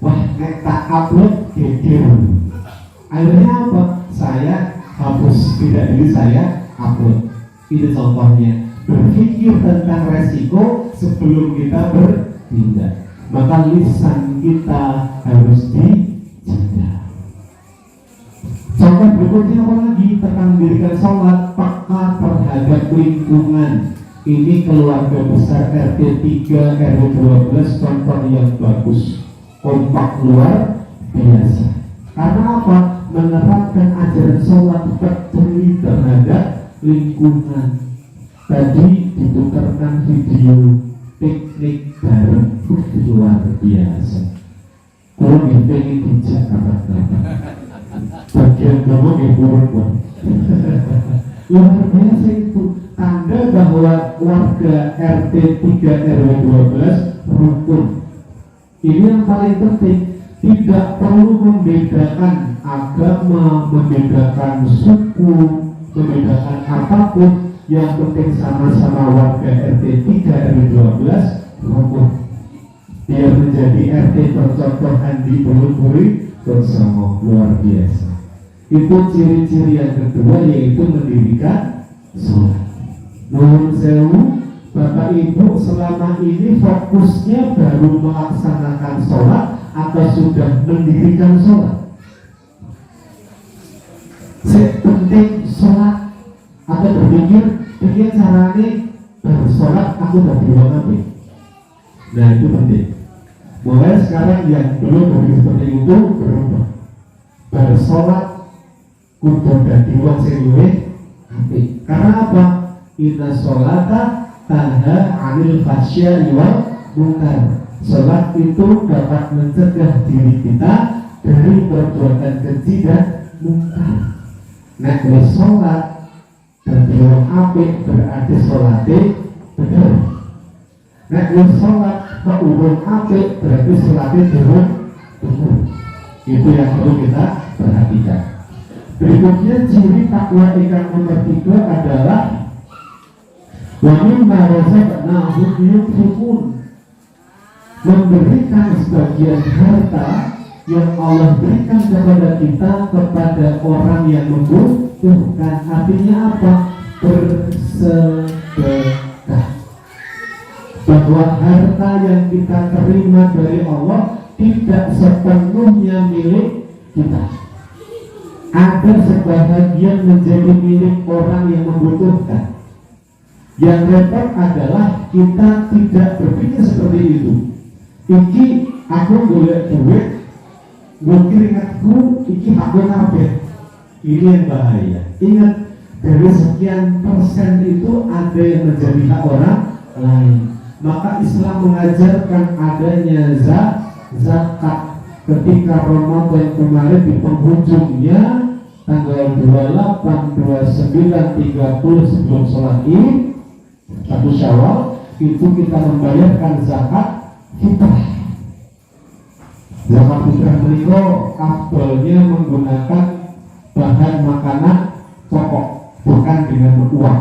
wah, nek tak upload geger. Akhirnya apa? Saya hapus, tidak diri saya upload. Itu contohnya. Berpikir tentang resiko sebelum kita bertindak. Maka lisan kita harus dijaga. Contoh berikutnya apa lagi? Tentang mendirikan sholat, peka terhadap lingkungan. Ini keluarga besar RT 3, RW 12 contoh yang bagus, kompak luar biasa. Karena apa? Menerapkan ajaran sholat peduli terhadap lingkungan. Tadi ditukarkan video piknik bareng, luar biasa. Kalau pengen dijak kapan-kapan. Bagian kamu buruk buat. Luar biasa itu. Tanda bahwa warga RT 3 RW 12 rukun. Ini yang paling penting. Tidak perlu membedakan agama, membedakan suku, membedakan apapun. Yang penting sama-sama warga RT 3 RW 12 rukun. Biar menjadi RT percontohan di Bulu-Buri bersama, luar biasa. Itu ciri-ciri yang kedua, yaitu mendirikan sholat. Nuwun sewu, Bapak Ibu selama ini fokusnya baru melaksanakan sholat atau sudah mendirikan sholat? penting sholat atau berpikir dengan caranya bersolat aku udah bilang apa? Nah itu penting. Mulai sekarang yang belum berpikir seperti itu berubah. Bersolat kudu dadi wong sing luwih apik. Karena apa? Inna sholata tanha 'anil fahsya'i wal munkar. Sholat itu dapat mencegah diri kita dari perbuatan keji dan munkar. Nah, kalau sholat dan bilang apik berarti sholatnya benar. Nah, kalau sholat keurung apik berarti sholatnya benar. Itu yang perlu kita perhatikan. Berikutnya ciri takwa yang nomor 3 adalah wa mimma razaqnahum yunfiqun, memberikan sebagian harta yang Allah berikan kepada kita kepada orang yang membutuhkan. Artinya apa? Bersedekah. Bahwa harta yang kita terima dari Allah tidak sepenuhnya milik kita. Ada sebahagian menjadi milik orang yang membutuhkan. Yang repot adalah kita tidak berpikir seperti itu. Iki aku golek duit, mungkin ingatku iki aku kabeh. Ini yang bahaya. Ingat, dari sekian persen itu ada yang menjadi hak orang lain. Maka Islam mengajarkan adanya zakat. Ketika Ramadan kemarin di penghujungnya tanggal 28, 29, 30 sebelum sholat Id 1 Syawal itu kita membayarkan zakat fitrah. Zakat fitrah itu afdolnya menggunakan bahan makanan pokok, bukan dengan uang.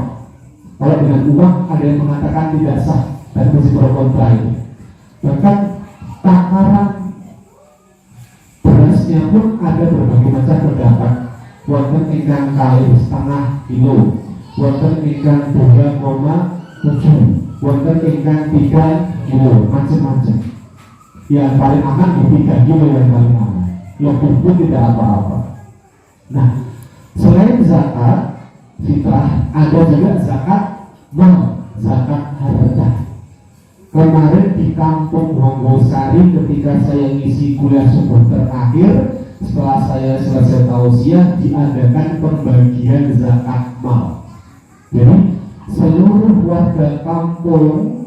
Kalau dengan uang ada yang mengatakan tidak sah dan masih pro kontra itu. Bahkan takaran berasnya pun ada berbagai macam pendapat. Wonten ingkang kali setengah kilo, wonten ingkang 2,7, wonten ingkang 3 kilo, macam-macam. Yang paling aman di 3 kilo yang paling aman. Lebih pun tidak apa-apa. Nah, selain zakat fitrah, ada juga zakat mal, zakat harta. Kemarin di kampung Wonggosari ketika saya ngisi kuliah subuh terakhir, setelah saya selesai tausiah, diadakan pembagian zakat mal. Jadi seluruh warga kampung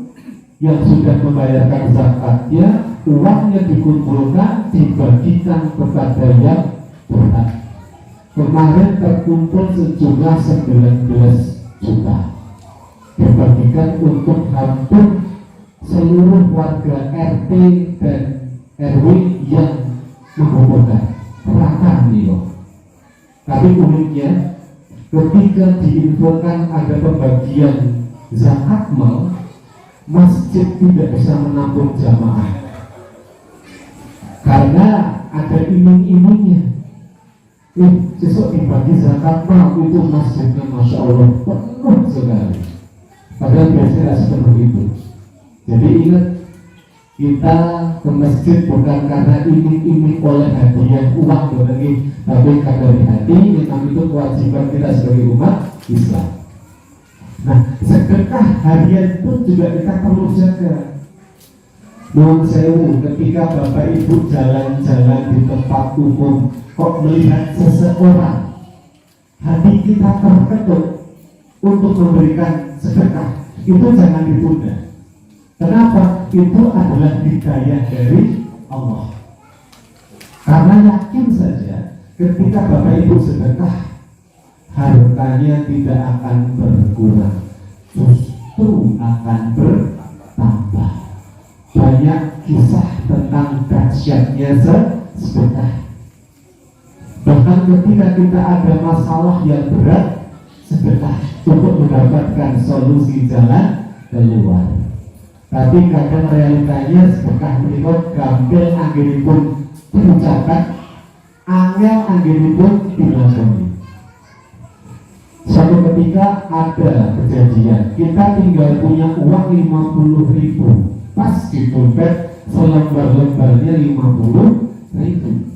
yang sudah membayarkan zakatnya, uangnya dikumpulkan, dibagikan kepada yang berhak. Kemarin terkumpul sejumlah 19 juta, dibagikan untuk hampir seluruh warga RT dan RW yang membutuhkan. Rata nih loh. Tapi uniknya, ketika diinfokan ada pembagian zakat mal, masjid tidak bisa menampung jamaah karena ada iming-imingnya. Besok dibagi zakat mal, itu masjidnya Masya Allah penuh sekali. Padahal biasanya seperti itu. Jadi ingat, kita ke masjid bukan karena iming-iming oleh hadiah uang tapi karena dari hati. Memang itu kewajiban kita sebagai umat Islam. Nah, sedekah harian pun juga kita perlu jaga. Nuwun sewu, ketika Bapak Ibu jalan-jalan di tempat umum, kok melihat seseorang, hati kita terketuk untuk memberikan sedekah, itu jangan ditunda. Kenapa? Itu adalah hidayah dari Allah. Karena yakin saja ketika Bapak Ibu sedekah, hartanya tidak akan berkurang, justru akan bertambah. Banyak kisah tentang dahsyatnya sedekah. Bahkan ketika kita ada masalah yang berat, sedekah untuk mendapatkan solusi jalan keluar. Tapi kadang realitanya sedekah menikot gampil anggenipun diucapkan, angel anggenipun dilakoni. Suatu ketika ada kejadian, kita tinggal punya uang 50.000, pas di dompet selembar-lembarnya 50.000.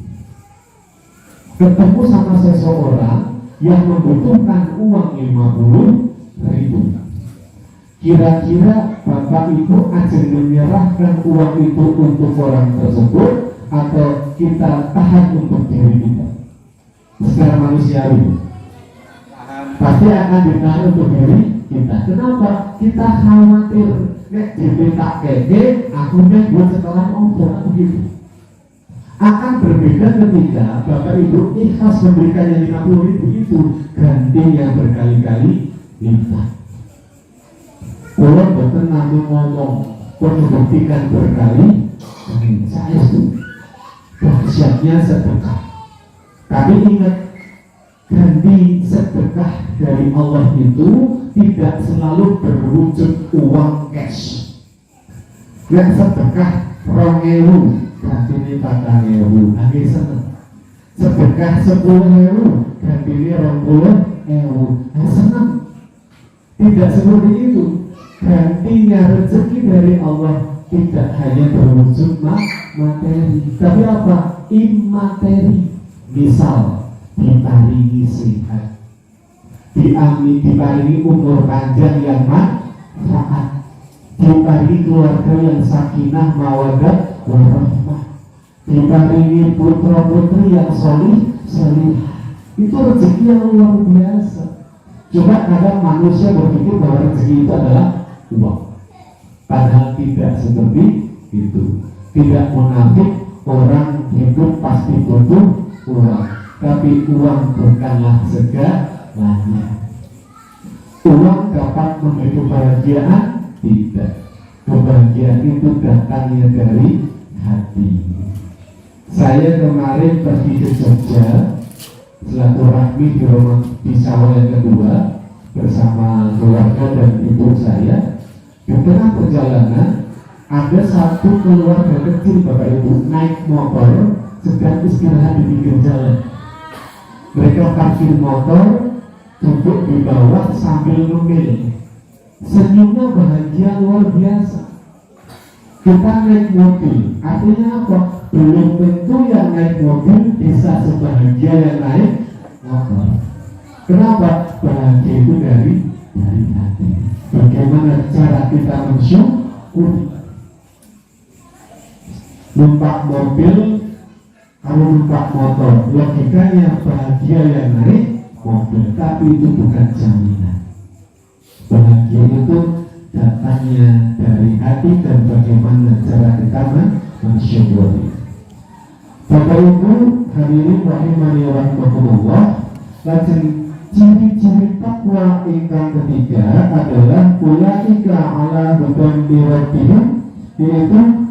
Ketemu sama seseorang yang membutuhkan uang 50.000. Kira-kira Bapak Ibu ajeng menyerahkan uang itu untuk orang tersebut atau kita tahan untuk diri kita? Secara manusiawi pasti akan ditahan untuk diri kita. Kenapa? Kita khawatir nek diminta keke akhirnya buat setelah ompor begitu. Akan berbeda ketika Bapak Ibu ikhlas memberikannya 50.000 itu ganti yang berkali-kali lipat. Kalau betul namun ngomong membuktikan berkali, saya itu dahsyatnya sedekah. Tapi ingat, ganti sedekah dari Allah itu tidak selalu berwujud uang cash. Yang sedekah 2.000 ganti ini 4.000, lagi seneng. Sedekah 10.000 ganti ini 20.000, seneng. Tidak seperti itu. Gantinya rezeki dari Allah tidak hanya berwujud materi, tapi apa? Imateri. Misal diparingi sehat, diparingi umur panjang yang manfaat, diparingi keluarga yang sakinah mawaddah warahmah, diparingi putra putri yang solih. Itu rezeki yang luar biasa. Coba kadang manusia berpikir bahwa rezeki itu adalah uang, padahal tidak seperti itu. Tidak munafik orang hidup pasti butuh uang, tapi uang bukanlah segalanya. Uang dapat memberi kebahagiaan? Tidak. Kebahagiaan itu datangnya dari hati. Saya kemarin pergi ke Jogja, silaturahmi di rumah di sawah yang kedua bersama keluarga dan ibu saya. Di tengah perjalanan ada satu keluarga kecil Bapak Ibu naik motor sedang istirahat di pinggir jalan. Mereka parkir motor, duduk di bawah sambil ngemil. Senyumnya bahagia luar biasa. Kita naik mobil, artinya apa? Belum tentu yang naik mobil bisa sebahagia yang naik motor. Kenapa? Bahagia itu dari hati. Bagaimana cara kita mensyukuri? Numpak mobil, kalau numpak motor, logikanya bahagia yang naik mobil, tapi itu bukan jaminan. Bahagia itu datangnya dari hati dan bagaimana cara kita mensyukuri. Bapak Ibu hadirin rahimani wa rahimakumullah, lajeng ciri-ciri takwa ingkang ketiga adalah ulaika ala hudan min rabbihim, yaitu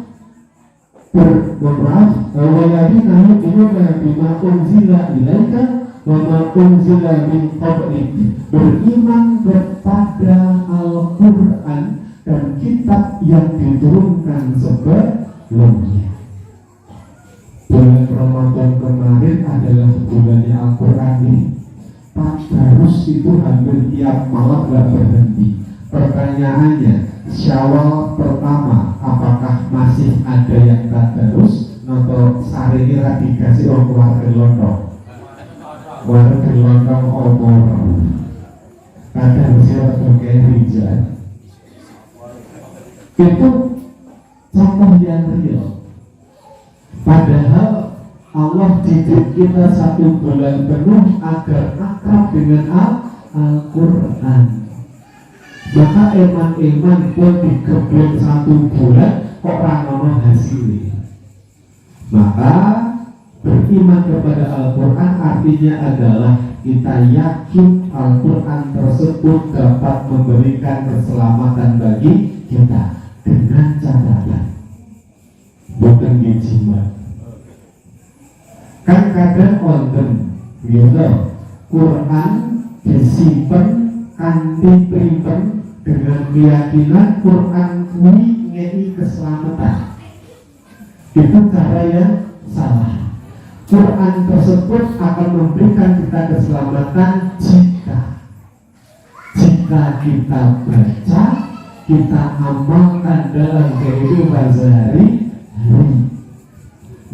waladina yu'minuna bima unzila ilaika wa ma unzila min qablik, beriman kepada Al-Quran dan kitab yang diturunkan sebelumnya. Bulan Ramadan kemarin adalah bulannya Al-Quran ini. Tadarus itu hampir tiap malam gak berhenti. Pertanyaannya, Syawal pertama apakah masih ada yang tadarus atau sehari ini lagi dikasih orang keluarga lontong? Keluarga lontong omor. Tadarusnya sebagai rijal. Itu contoh yang real. Padahal Allah didik kita 1 bulan penuh agar akrab dengan Al-Quran. Maka eman-eman pun digeblek 1 bulan kok ranono hasilnya. Maka beriman kepada Al-Quran artinya adalah kita yakin Al-Quran tersebut dapat memberikan keselamatan bagi kita dengan catatan bukan dijimat. Kan kadang wonten gitu, Quran disimpan kanthi pripun dengan keyakinan Quran kuwi ngei keselamatan. Itu cara yang salah. Quran tersebut akan memberikan kita keselamatan jika kita baca, kita amalkan dalam kehidupan sehari-hari.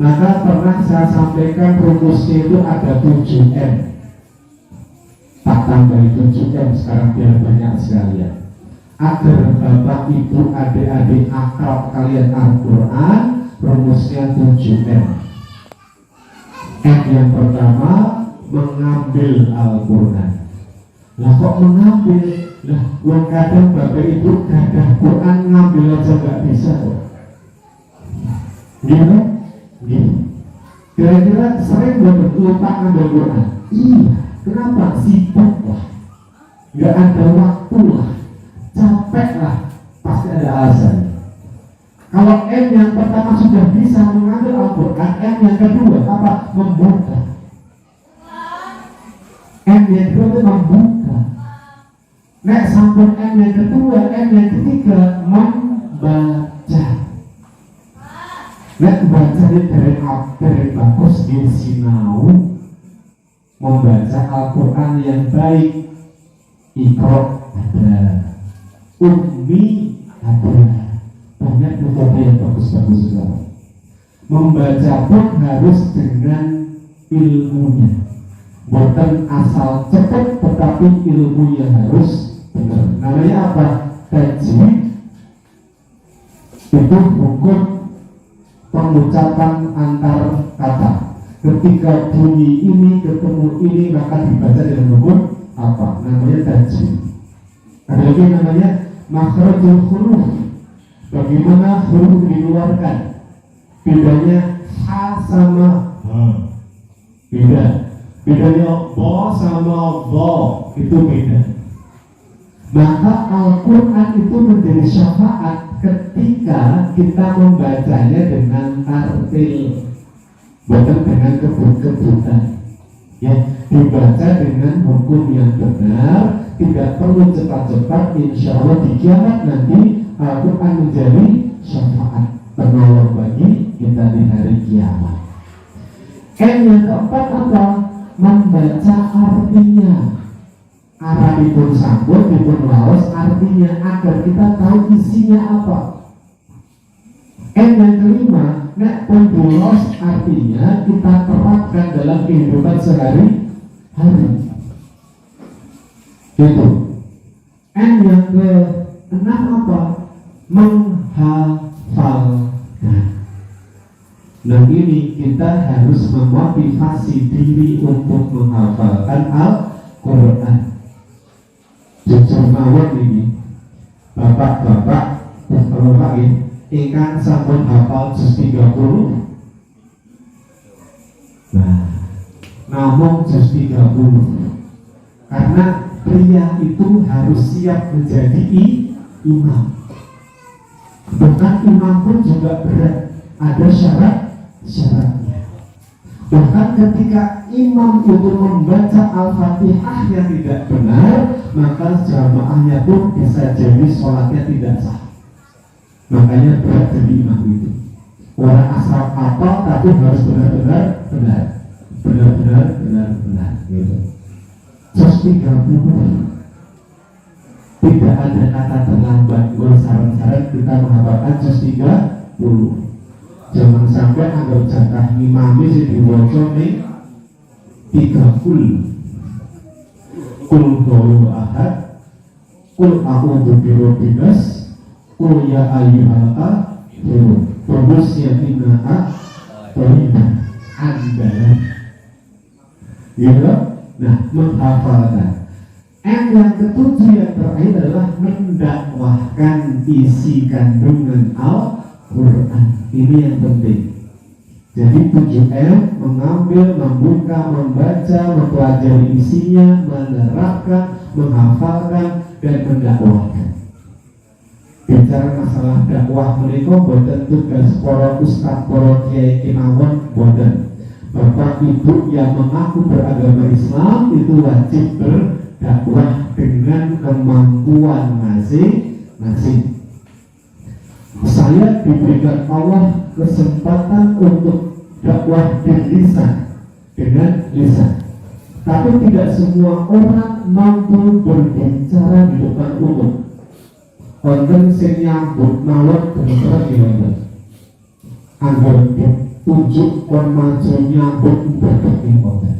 Maka pernah saya sampaikan rumusnya itu ada 7M. tak tambahi 7 M sekarang biar banyak sekalian, agar bapak ibu adik-adik akrab kalian Al-Quran. Rumusnya 7 M. M yang pertama, mengambil Al-Quran. Lah kok mengambil? Lah wong kadang bapak ibu gadah Quran ngambil aja nggak bisa kok. Gimana? Gini. Kira-kira sering nggak lupa ngambil Quran? Iya. Kenapa? Sibuk lah, nggak ada waktu lah, capek lah, pasti ada alasan. Kalau M yang pertama sudah bisa mengambil Al-Quran, M yang kedua apa? Membuka. M yang kedua itu membuka. Nek sampun M yang kedua, M yang ketiga membaca. Nek baca dari bagus di sinau, membaca Al-Quran yang baik. Iqra ada, ummi ada, banyak metode yang bagus-bagus juga. Membaca pun harus dengan ilmunya, bukan asal cepat, tetapi ilmunya harus benar. Namanya apa? Tajwid itu hukum pengucapan antar kata. Ketika bunyi ini ketemu ini maka dibaca dengan hukum apa? Namanya tajwid. Ada lagi namanya makhrajul huruf. Bagaimana huruf dikeluarkan? Bedanya ha sama ha. Beda. Bedanya bo sama bo itu beda. Maka Al-Quran itu menjadi syafaat ketika kita membacanya dengan tartil, bukan dengan kebut-kebutan. Ya, dibaca dengan hukum yang benar, tidak perlu cepat-cepat. Insya Allah di kiamat nanti Al-Quran menjadi syafaat penolong bagi kita di hari kiamat. Yang keempat apa? Membaca artinya. Arab dipun sambut, dipun laos, artinya agar kita tahu isinya apa. Yang kelima, nek pun dulos artinya kita terapkan dalam kehidupan sehari-hari. Itu. Yang keenam apa? Menghafalkan. Nah ini kita harus memotivasi diri untuk menghafalkan Al-Quran. Jujur mawon ini, bapak-bapak, bapak ini, ingkang sampun hafal juz 30. Nah, namung juz 30. Karena pria itu harus siap menjadi imam. Bukan imam pun juga berat, ada syaratnya. Bahkan ketika imam itu membaca Al-Fatihah yang tidak benar, maka jamaahnya pun bisa jadi sholatnya tidak sah. Makanya berat jadi imam itu. Orang asal apa tapi harus benar-benar gitu. Juz 30. Tidak ada kata terlambat. Gue saran-saran kita menghafalkan juz 30. Jangan sampai anggap jatah imami sing diwaca ning 30. Qul huwallahu ahad, qul a'udzu birabbin nas, qul ya ayyuhal kafirun. Terus ya inna andalan. Gitu? Nah, menghafalkan. Yang ketujuh yang terakhir adalah mendakwahkan isi kandungan Al-Quran. Ini yang penting. Jadi 7M, mengambil, membuka, membaca, mempelajari isinya, menerapkan, menghafalkan, dan mendakwahkan. Bicara masalah dakwah menika boten tugas para ustaz, para kiai kemawon boten. Bapak ibu yang mengaku beragama Islam itu wajib berdakwah dengan kemampuan masing-masing. Saya diberikan Allah kesempatan untuk dakwah dengan lisan. Tapi tidak semua orang mampu berbicara di depan umum. Konten sing nyambut mawon bener gimana? Angger ditunjuk kon maju nyambut berbagai konten.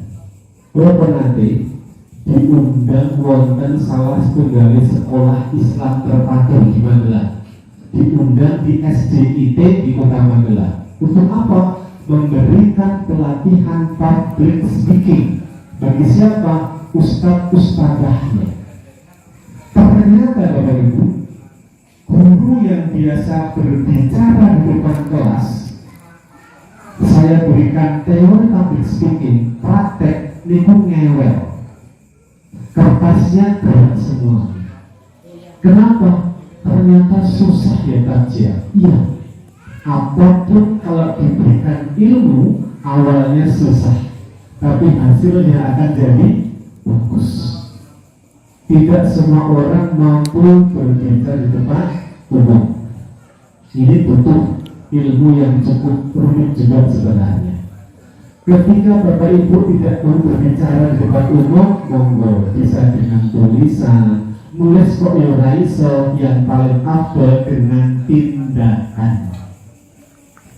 Kalau nanti diundang wonten salah setunggal sekolah Islam terpadu di Magelang, diundang di SDIT di Kota Magelang. Untuk apa? Memberikan pelatihan public speaking bagi siapa? Ustadz-ustadzahnya. Ternyata Bapak Ibu, guru yang biasa berbicara di depan kelas, saya berikan teori public speaking, praktek niku ngewel. Kertasnya berat semua. Kenapa? Ternyata susah ya kerja. Iya. Apapun kalau diberikan ilmu awalnya susah, tapi hasilnya akan jadi bagus. Tidak semua orang mampu berbicara di depan umum. Ini butuh ilmu yang cukup rumit juga sebenarnya. Ketika Bapak Ibu tidak mau berbicara di depan umum, monggo bisa dengan tulisan, nulis kok ora iso, yang paling afdal dengan tindakan.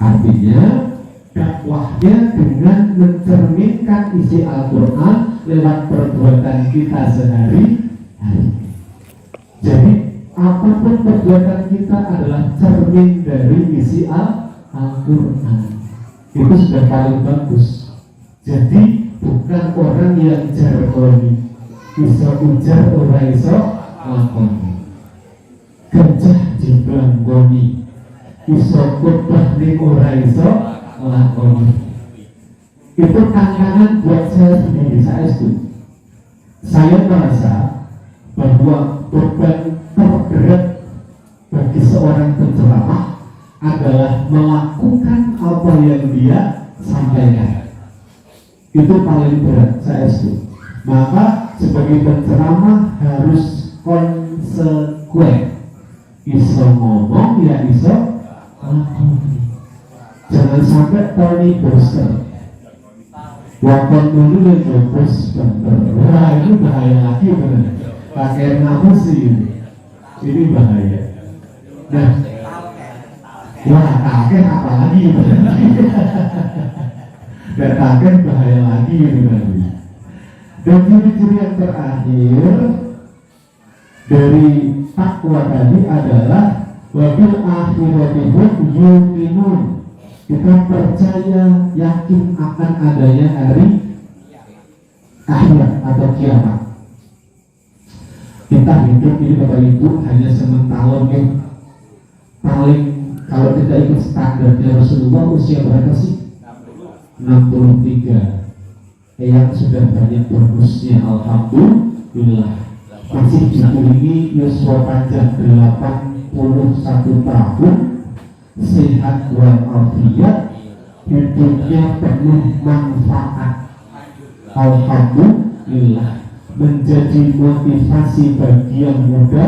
Artinya dakwahnya dengan mencerminkan isi Al-Quran lewat perbuatan kita sehari-hari. Jadi apapun perbuatan kita adalah cermin dari isi Al-Quran. Itu sudah paling bagus. Jadi bukan orang yang jargoni, bisa ujar orang iso lakoni, gajah dibanggoni, iso khotbah ning orang iso lakoni. Itu tantangan buat saya sendiri. Saya merasa bahwa beban terberat bagi seorang penceramah adalah melakukan apa yang dia sampaikan. Itu paling berat, saya setuju. Maka sebagai penceramah harus konsekuen. Iso ngomong ya iso lakoni. Jangan sampai Tony Brewster wakon dulu ya jopos bener. Wah itu bahaya lagi bener. Pakai namusi ini bahaya. Nah, wah kakek apalagi bener. Dan kakek bahaya lagi bener. Dan ciri-ciri yang terakhir dari takwa tadi adalah wabil akhiratihum yuqinun. Kita percaya, yakin akan adanya hari akhirat atau kiamat. Kita hidup ini Bapak Ibu hanya sementara nih. Paling kalau kita ikut standarnya Rasulullah usia berapa sih? 63. Yang sudah banyak bagusnya alhamdulillah. Masih dikelilingi yuswa panjang 81 tahun, sehat walafiat, hidupnya penuh manfaat. Alhamdulillah, menjadi motivasi bagi yang muda,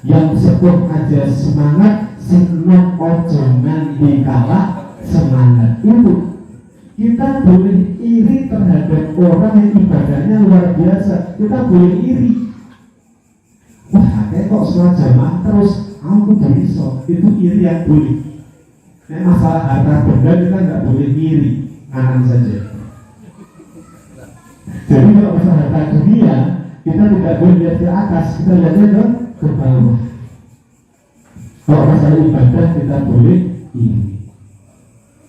yang sepuh aja semangat, senang ojo nanti kalah semangat. Itu kita boleh iri terhadap orang yang ibadahnya luar biasa. Kita boleh iri. Wah, kayak kok sholat jamaah terus, aku bisa. Itu iri yang boleh. Nah, masalah harta benda kita nggak boleh iri, kanan saja. Jadi kalau masalah harta dunia, kita tidak boleh lihat ke atas, kita lihatnya ke bawah. Kalau masalah ibadah kita boleh iri.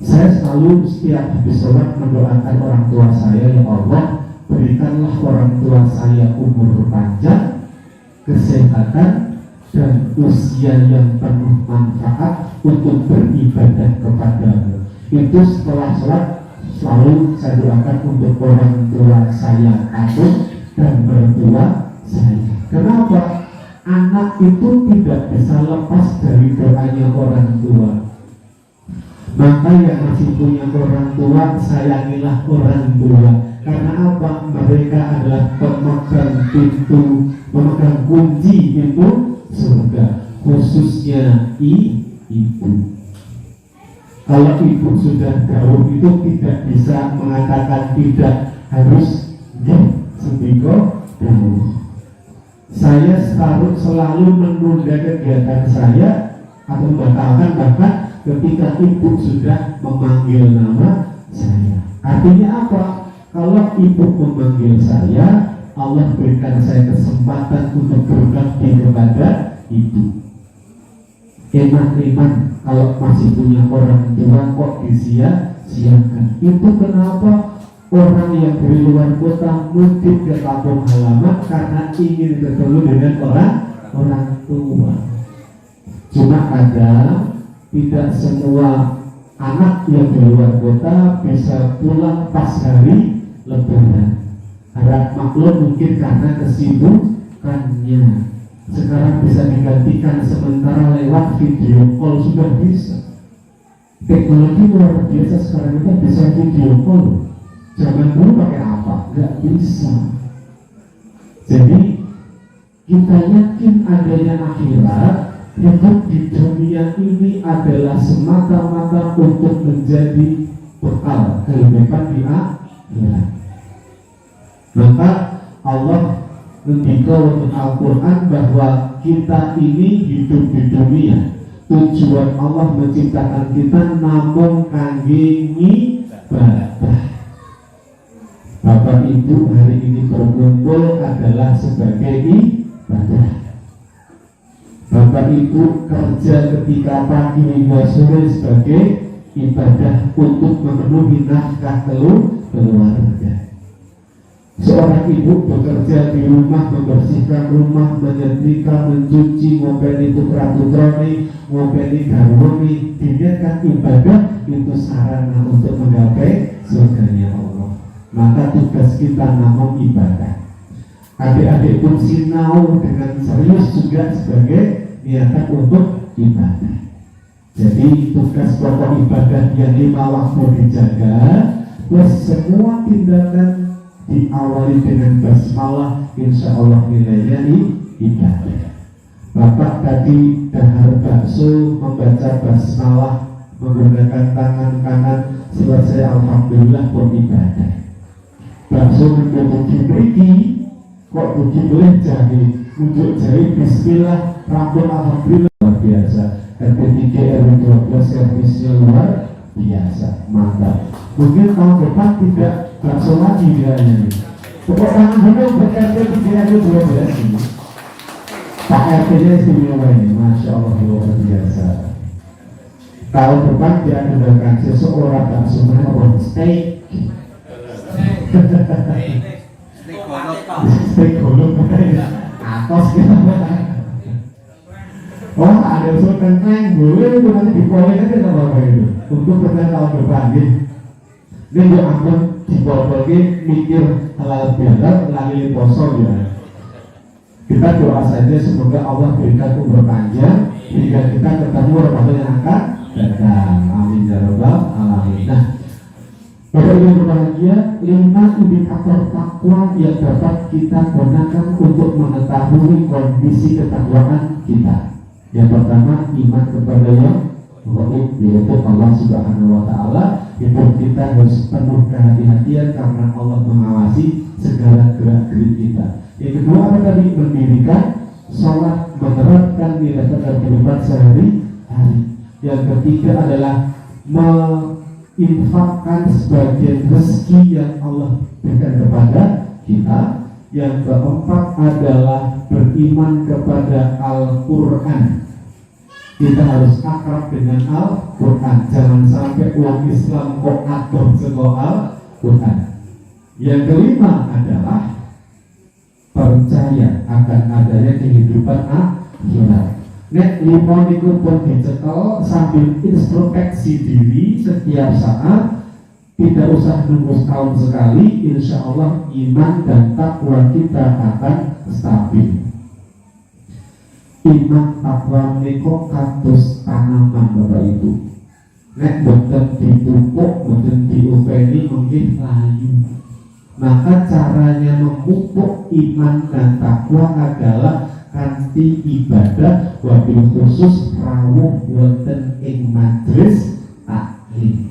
Saya selalu setiap habis sholat mendoakan orang tua saya, ya Allah, berikanlah orang tua saya umur panjang, kesehatan, dan usia yang penuh manfaat untuk beribadah kepadamu. Itu setelah sholat selalu saya doakan untuk orang tua saya agung dan mertua saya. Kenapa? Anak itu tidak bisa lepas dari doanya orang tua. Maka yang masih punya orang tua, sayangilah orang tua. Karena apa? Mereka adalah pemegang pintu, pemegang kunci pintu surga, khususnya ibu. Kalau ibu sudah jauh itu tidak bisa mengatakan tidak, harus sediko dulu. Saya selalu menunda kegiatan saya atau membatalkan bahkan ketika ibu sudah memanggil nama saya. Artinya apa? Kalau ibu memanggil saya, Allah berikan saya kesempatan untuk berbakti kepada ibu. Enak-enak kalau masih punya orang tua kok disia-siakan. Itu kenapa orang yang dari luar kota mudik ke kampung halaman karena ingin bertemu dengan orang tua. Cuma tidak semua anak yang di luar kota bisa pulang pas hari Lebaran. Harap maklum mungkin karena kesibukannya. Sekarang bisa digantikan sementara lewat video call sudah bisa. Teknologi luar biasa sekarang kita bisa video call. Zaman dulu pakai apa? Nggak bisa. Jadi kita yakin adanya akhirat. Hidup di dunia ini adalah semata-mata untuk menjadi bekal kehidupan di akhirat. Maka Allah mendikau untuk Al-Quran bahwa kita ini hidup di dunia. Tujuan Allah menciptakan kita namun kangge ibadah. Bapak Ibu hari ini berkumpul adalah sebagai ibadah. Bapak Ibu kerja ketika pagi hingga sore sebagai ibadah untuk memenuhi nafkah keluarga. Seorang ibu bekerja di rumah, membersihkan rumah, menyetrika, mencuci, ngopeni putra-putrani, ngopeni garwani, diniatkan ibadah itu sarana untuk menggapai surganya Allah. Maka tugas kita namun ibadah. Adik-adik pun sinau dengan serius juga sebagai niatan untuk ibadah. Jadi tugas pokok ibadah yang 5 waktu dijaga, plus semua tindakan diawali dengan basmalah, insya Allah nilainya ibadah. Bapak tadi dahar bakso membaca basmalah menggunakan tangan kanan, selesai alhamdulillah pun ibadah. Bakso menjadi beriki kok boleh jadi untuk jahit bismillah, rambut alhamdulillah luar biasa. RT3 RW12 servisnya luar biasa, mantap. Mungkin tahun depan tidak bakso lagi kiranya. Tepuk tangan dulu untuk RT3 RW12 ini. Pak RT-nya istimewa ini, masya Allah luar biasa. Tahun depan dia adakan seseorang bakso mana steak. Steak golok atas gitu. Oh ada usul kentang boleh itu nanti dipoleh aja sama apa itu untuk persen tahun depan gitu. Ini dia ampun dipoleh mikir halal bihalal lagi poso ya. Kita doa saja semoga Allah berikan umur panjang hingga kita ketemu Ramadan yang akan datang. Amin ya rabbal alamin. Nah, Bapak Ibu berbahagia, 5 indikator takwa yang dapat kita gunakan untuk mengetahui kondisi ketakwaan kita. Yang pertama, iman kepada yang gaib, yaitu Allah Subhanahu wa Ta'ala. Hidup kita harus penuh kehati-hatian karena Allah mengawasi segala gerak-gerik kita. Yang kedua, apa tadi? Mendirikan sholat, menerapkan nilai kehidupan sehari-hari. Yang ketiga adalah infakkan sebagian rezeki yang Allah berikan kepada kita. Yang keempat adalah beriman kepada Al-Quran. Kita harus akrab dengan Al-Quran. Jangan sampai uang Islam kok atur seko Al-Quran. Yang kelima adalah percaya akan adanya kehidupan akhirat. Nek lima niku pun dicekel sambil introspeksi diri setiap saat, tidak usah nunggu setahun sekali, insya Allah iman dan takwa kita akan stabil. Iman takwa niku kados tanaman Bapak Ibu. Nek boten dipupuk, boten diupeni mungkin layu. Maka caranya memupuk iman dan takwa adalah kanthi ibadah, wabil khusus rawuh wonten ing majelis taklim.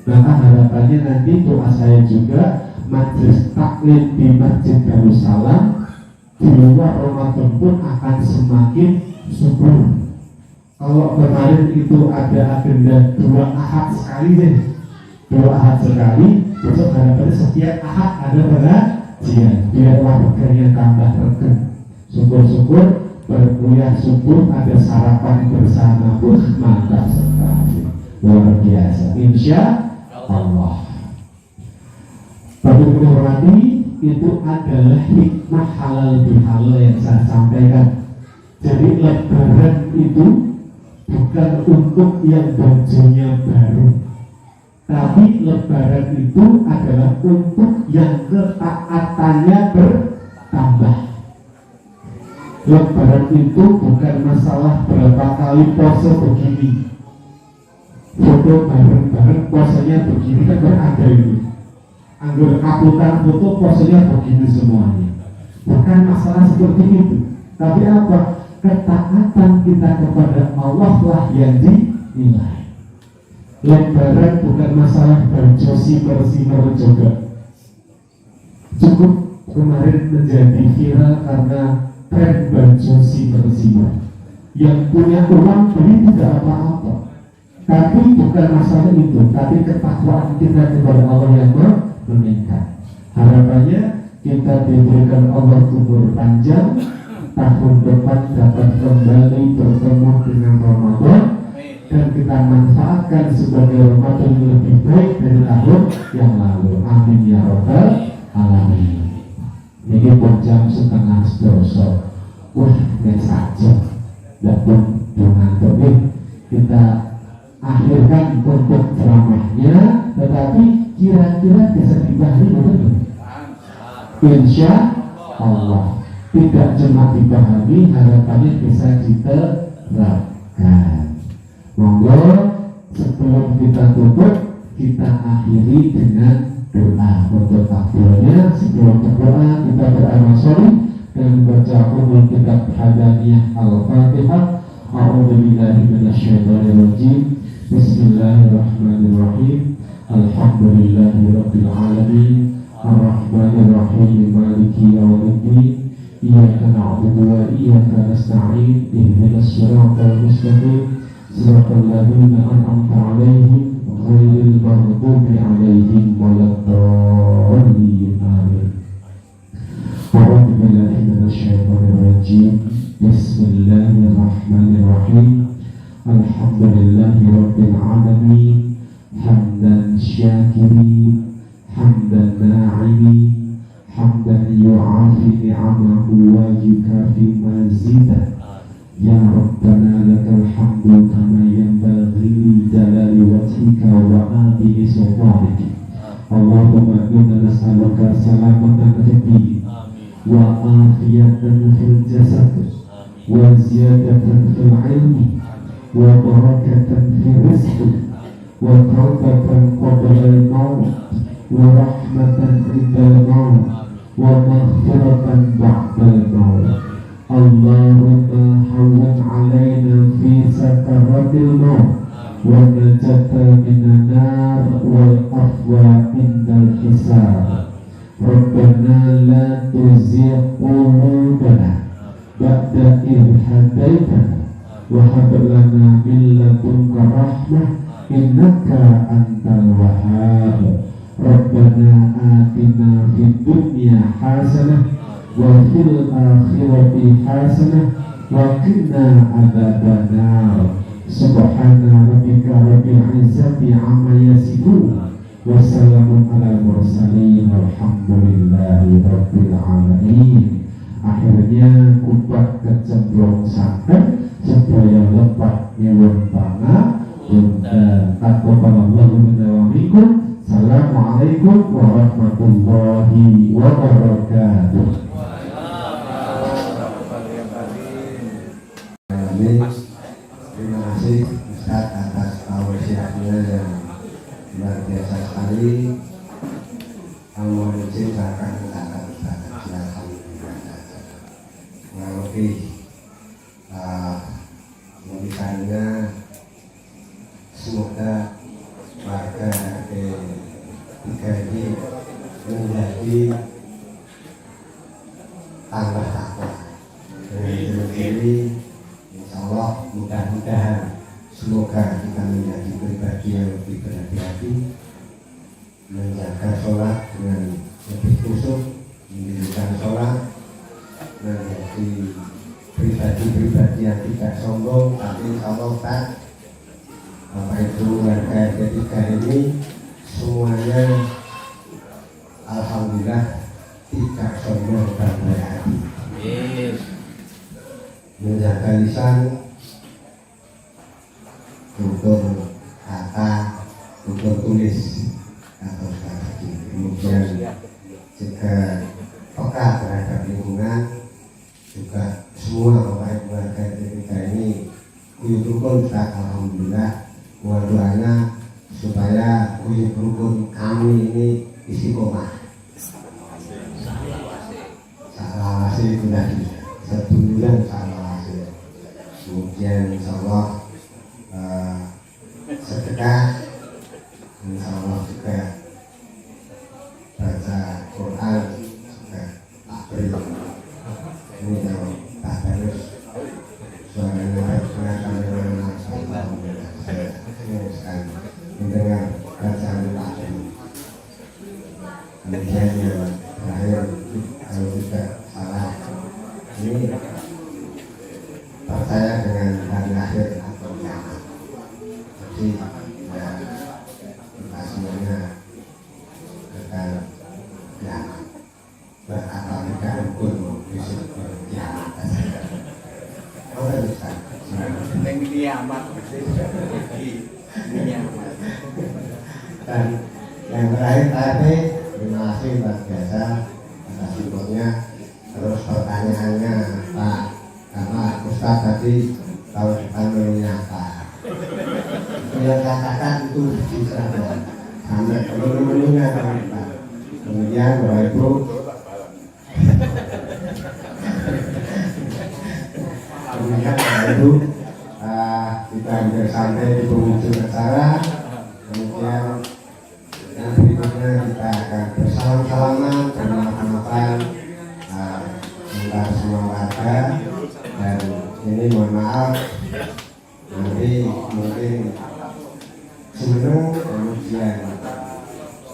Maka harapannya nanti doa saya juga majelis taklim di Masjid Darussalam di luar Ramadan pun akan semakin subur. Kalau kemarin itu ada agenda 2 ahad sekali deh, 2 ahad sekali, besok harapannya setiap Ahad ada pengajian, biarlah pekerja tambah regen. Syukur-syukur berkuliah subuh ada sarapan bersama, mantap sekali, luar biasa, insya Allah. Tapi menghormati itu adalah hikmah halal bihalal yang saya sampaikan. Jadi lebaran itu bukan untuk yang bajunya baru, tapi lebaran itu adalah untuk yang ketaatannya bertambah. Lebaran itu bukan masalah berapa kali puasa begini, foto bareng-bareng puasanya begini, kan berada ini. Anggur kaputan foto puasanya begini semuanya. Bukan masalah seperti itu, tapi apa? Ketaatan kita kepada Allah lah yang dinilai. Lebaran bukan masalah berjosi-bersimer juga. Cukup kemarin menjadi viral karena tren berjosi-bersimer. Yang punya uang beli tidak apa-apa, tapi bukan masalah itu, tapi ketakwaan kita kepada Allah yang meningkat. Harapannya kita diberikan Allah umur panjang, tahun depan dapat kembali bertemu dengan Ramadan, dan kita manfaatkan sebagai Ramadan yang lebih baik dari tahun yang lalu. Amin ya rabbal alamin. Ini pun jam 11:30. Wah, ini saja. Dan dengan ini kita akhirkan untuk ceramahnya, tetapi kira-kira bisa dibahas betul? Insya Allah. Tidak cuma dipahami, harapannya bisa diterapkan. Monggo sebelum kita tutup, kita akhiri dengan doa untuk takbirnya. Sebelum berdoa kita beramal sholih dan membaca umul kitab Hadaniyah Al-Fatihah. A'udzubillahi minasyaitonir rajim. Bismillahirrahmanirrahim. Alhamdulillahirabbil alamin. Ar-Rahmanir Rahim. Maliki yaumiddin. Iyyaka na'budu wa iyyaka nasta'in. Ihdinas siratal mustaqim. Siratal ladzina an'amta 'alaihim ghairil maghdubi 'alaihim waladdallin. Amin. A'udzu billahi minasyaitonir rajim. Bismillahirrahmanirrahim. Alhamdulillahirabbil alamin. Hamdan syakirin, hamdan na'imin, hamdan yu'afi ni'amahu wa yukafi mazidah. Ya Rabbana lakal hamdu kama yanbaghi li jalali wajhika wa 'azimi sultanik. Allahumma inna nas'aluka salamatan fid din wa afiyatan fil jasad wa ziyadatan fil ilmi wa barakatan fil rizqi wa tawbatan qabla al-maut wa rahmatan 'inda al-maut wa maghfiratan ba'da al-maut. Allahumma hawwin 'alaina fi sakaratil maut wa najata minan nar wal afwa indal hisab. Rabbana la tuzigh qulubana ba'da idh hadaitana wa hab lana min ladunka rahmah innaka antal wahhab. Rabbana atina fid dunya hasanah wa fil akhirati hasanah wa qina adzabannar. Subhana rabbika rabbil izzati amma yasifun wa salamun alal mursalin walhamdulillahi rabbil alamin. Akhirnya kupat kecemplung santet supaya lepat nyelon tanah dan taqabbalallahu minna wa minkum. Assalamualaikum warahmatullahi wabarakatuh. Terima kasih Ustaz atas tausiahnya yang luar biasa sekali. Kamu menceritakan tentang Ustaz, silakan kurang lebih memberikannya. Semoga warga tiga ini menjadi tambah takwa dengan diri. Allah mudah-mudahan semoga kita menjadi pribadi yang lebih berhati-hati menjaga sholat dengan lebih khusyuk, mendirikan sholat, menjadi pribadi-pribadi yang tidak sombong, tapi Allah tak. Bapak Ibu warga ketiga ini semuanya alhamdulillah tidak sombong dan baik hati. Menjaga lisan, tutur kata, tutur tulis atau strategi. Kemudian juga peka terhadap lingkungan, juga semua Bapak Ibu warga ketiga ini kuyup rukun tak alhamdulillah. Doanya supaya kuyup rukun kami ini istiqomah. Salawasi itu tadi sebulan salawasi. Kemudian insyaallah sedekah, insyaallah juga baca Quran juga takbir. Ini kalau tak terus suaranya kelihatan dengan mendengar bacaan takbir. Kemudian yang terakhir kalau tidak salah ini percaya dengan hari akhir atau kiamat. Jadi ya kita semuanya akan kiamat. Berakal tidak rukun besok kiamat. Oh bisa. Yang kiamat Dan yang terakhir tadi, terima kasih luar biasa atas infonya. Terus pertanyaannya Pak, karena Ustaz tadi tahun depan menyapa. Yang katakan itu bisa sampai menu-menunya tahun depan. Kemudian Bapak Ibu, kita hampir sampai di penghujung acara. Kemudian yang berikutnya kita akan bersalam-salaman, bermaaf-maafan antar semua warga. Dan ini mohon maaf, nanti mungkin sebelum kemudian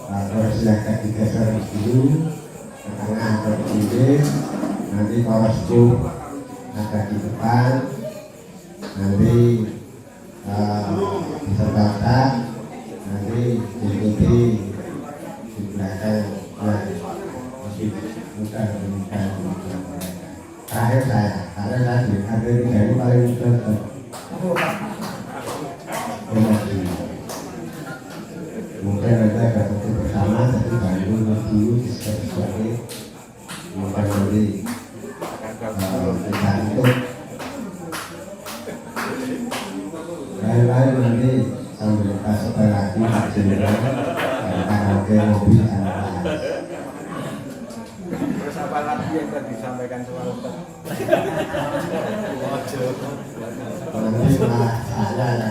poros agak digeser dulu ke tengah atau ke pinggir. Nanti poros itu ada di depan, nanti beserta nanti diikuti di belakang yang lebih mudah demikian mereka. Terakhir saya ada di ini paling mudah. Mungkin ada foto bersama, tapi baru dulu diskusi mungkin nanti kita untuk lain-lain nanti sambil kita setel lagi hasilnya karaoke mobil santai. Terus apa lagi yang tadi disampaikan soal Nanti malah saya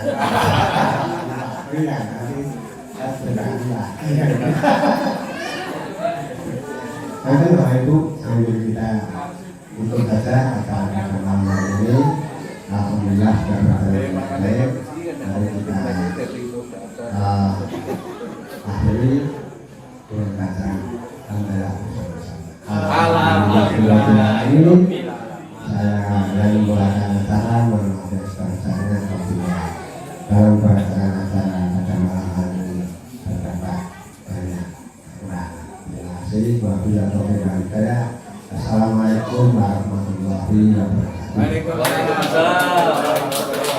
iya nanti saya berani lagi. Nanti Bapak Ibu sambil kita untuk saja acara malam ini alhamdulillah sudah berjalan dengan baik. Mari kita akhiri dengan bacaan alhamdulillah bersama-sama. Alhamdulillah ini saya yang memulakan acara mengajar sebagainya apabila dalam bacaan acara pada malam hari ini terdapat banyak kekurangan. Terima kasih. Wabillahi taufiq wal hidayah. Assalamualaikum warahmatullahi wabarakatuh. Waalaikumsalam.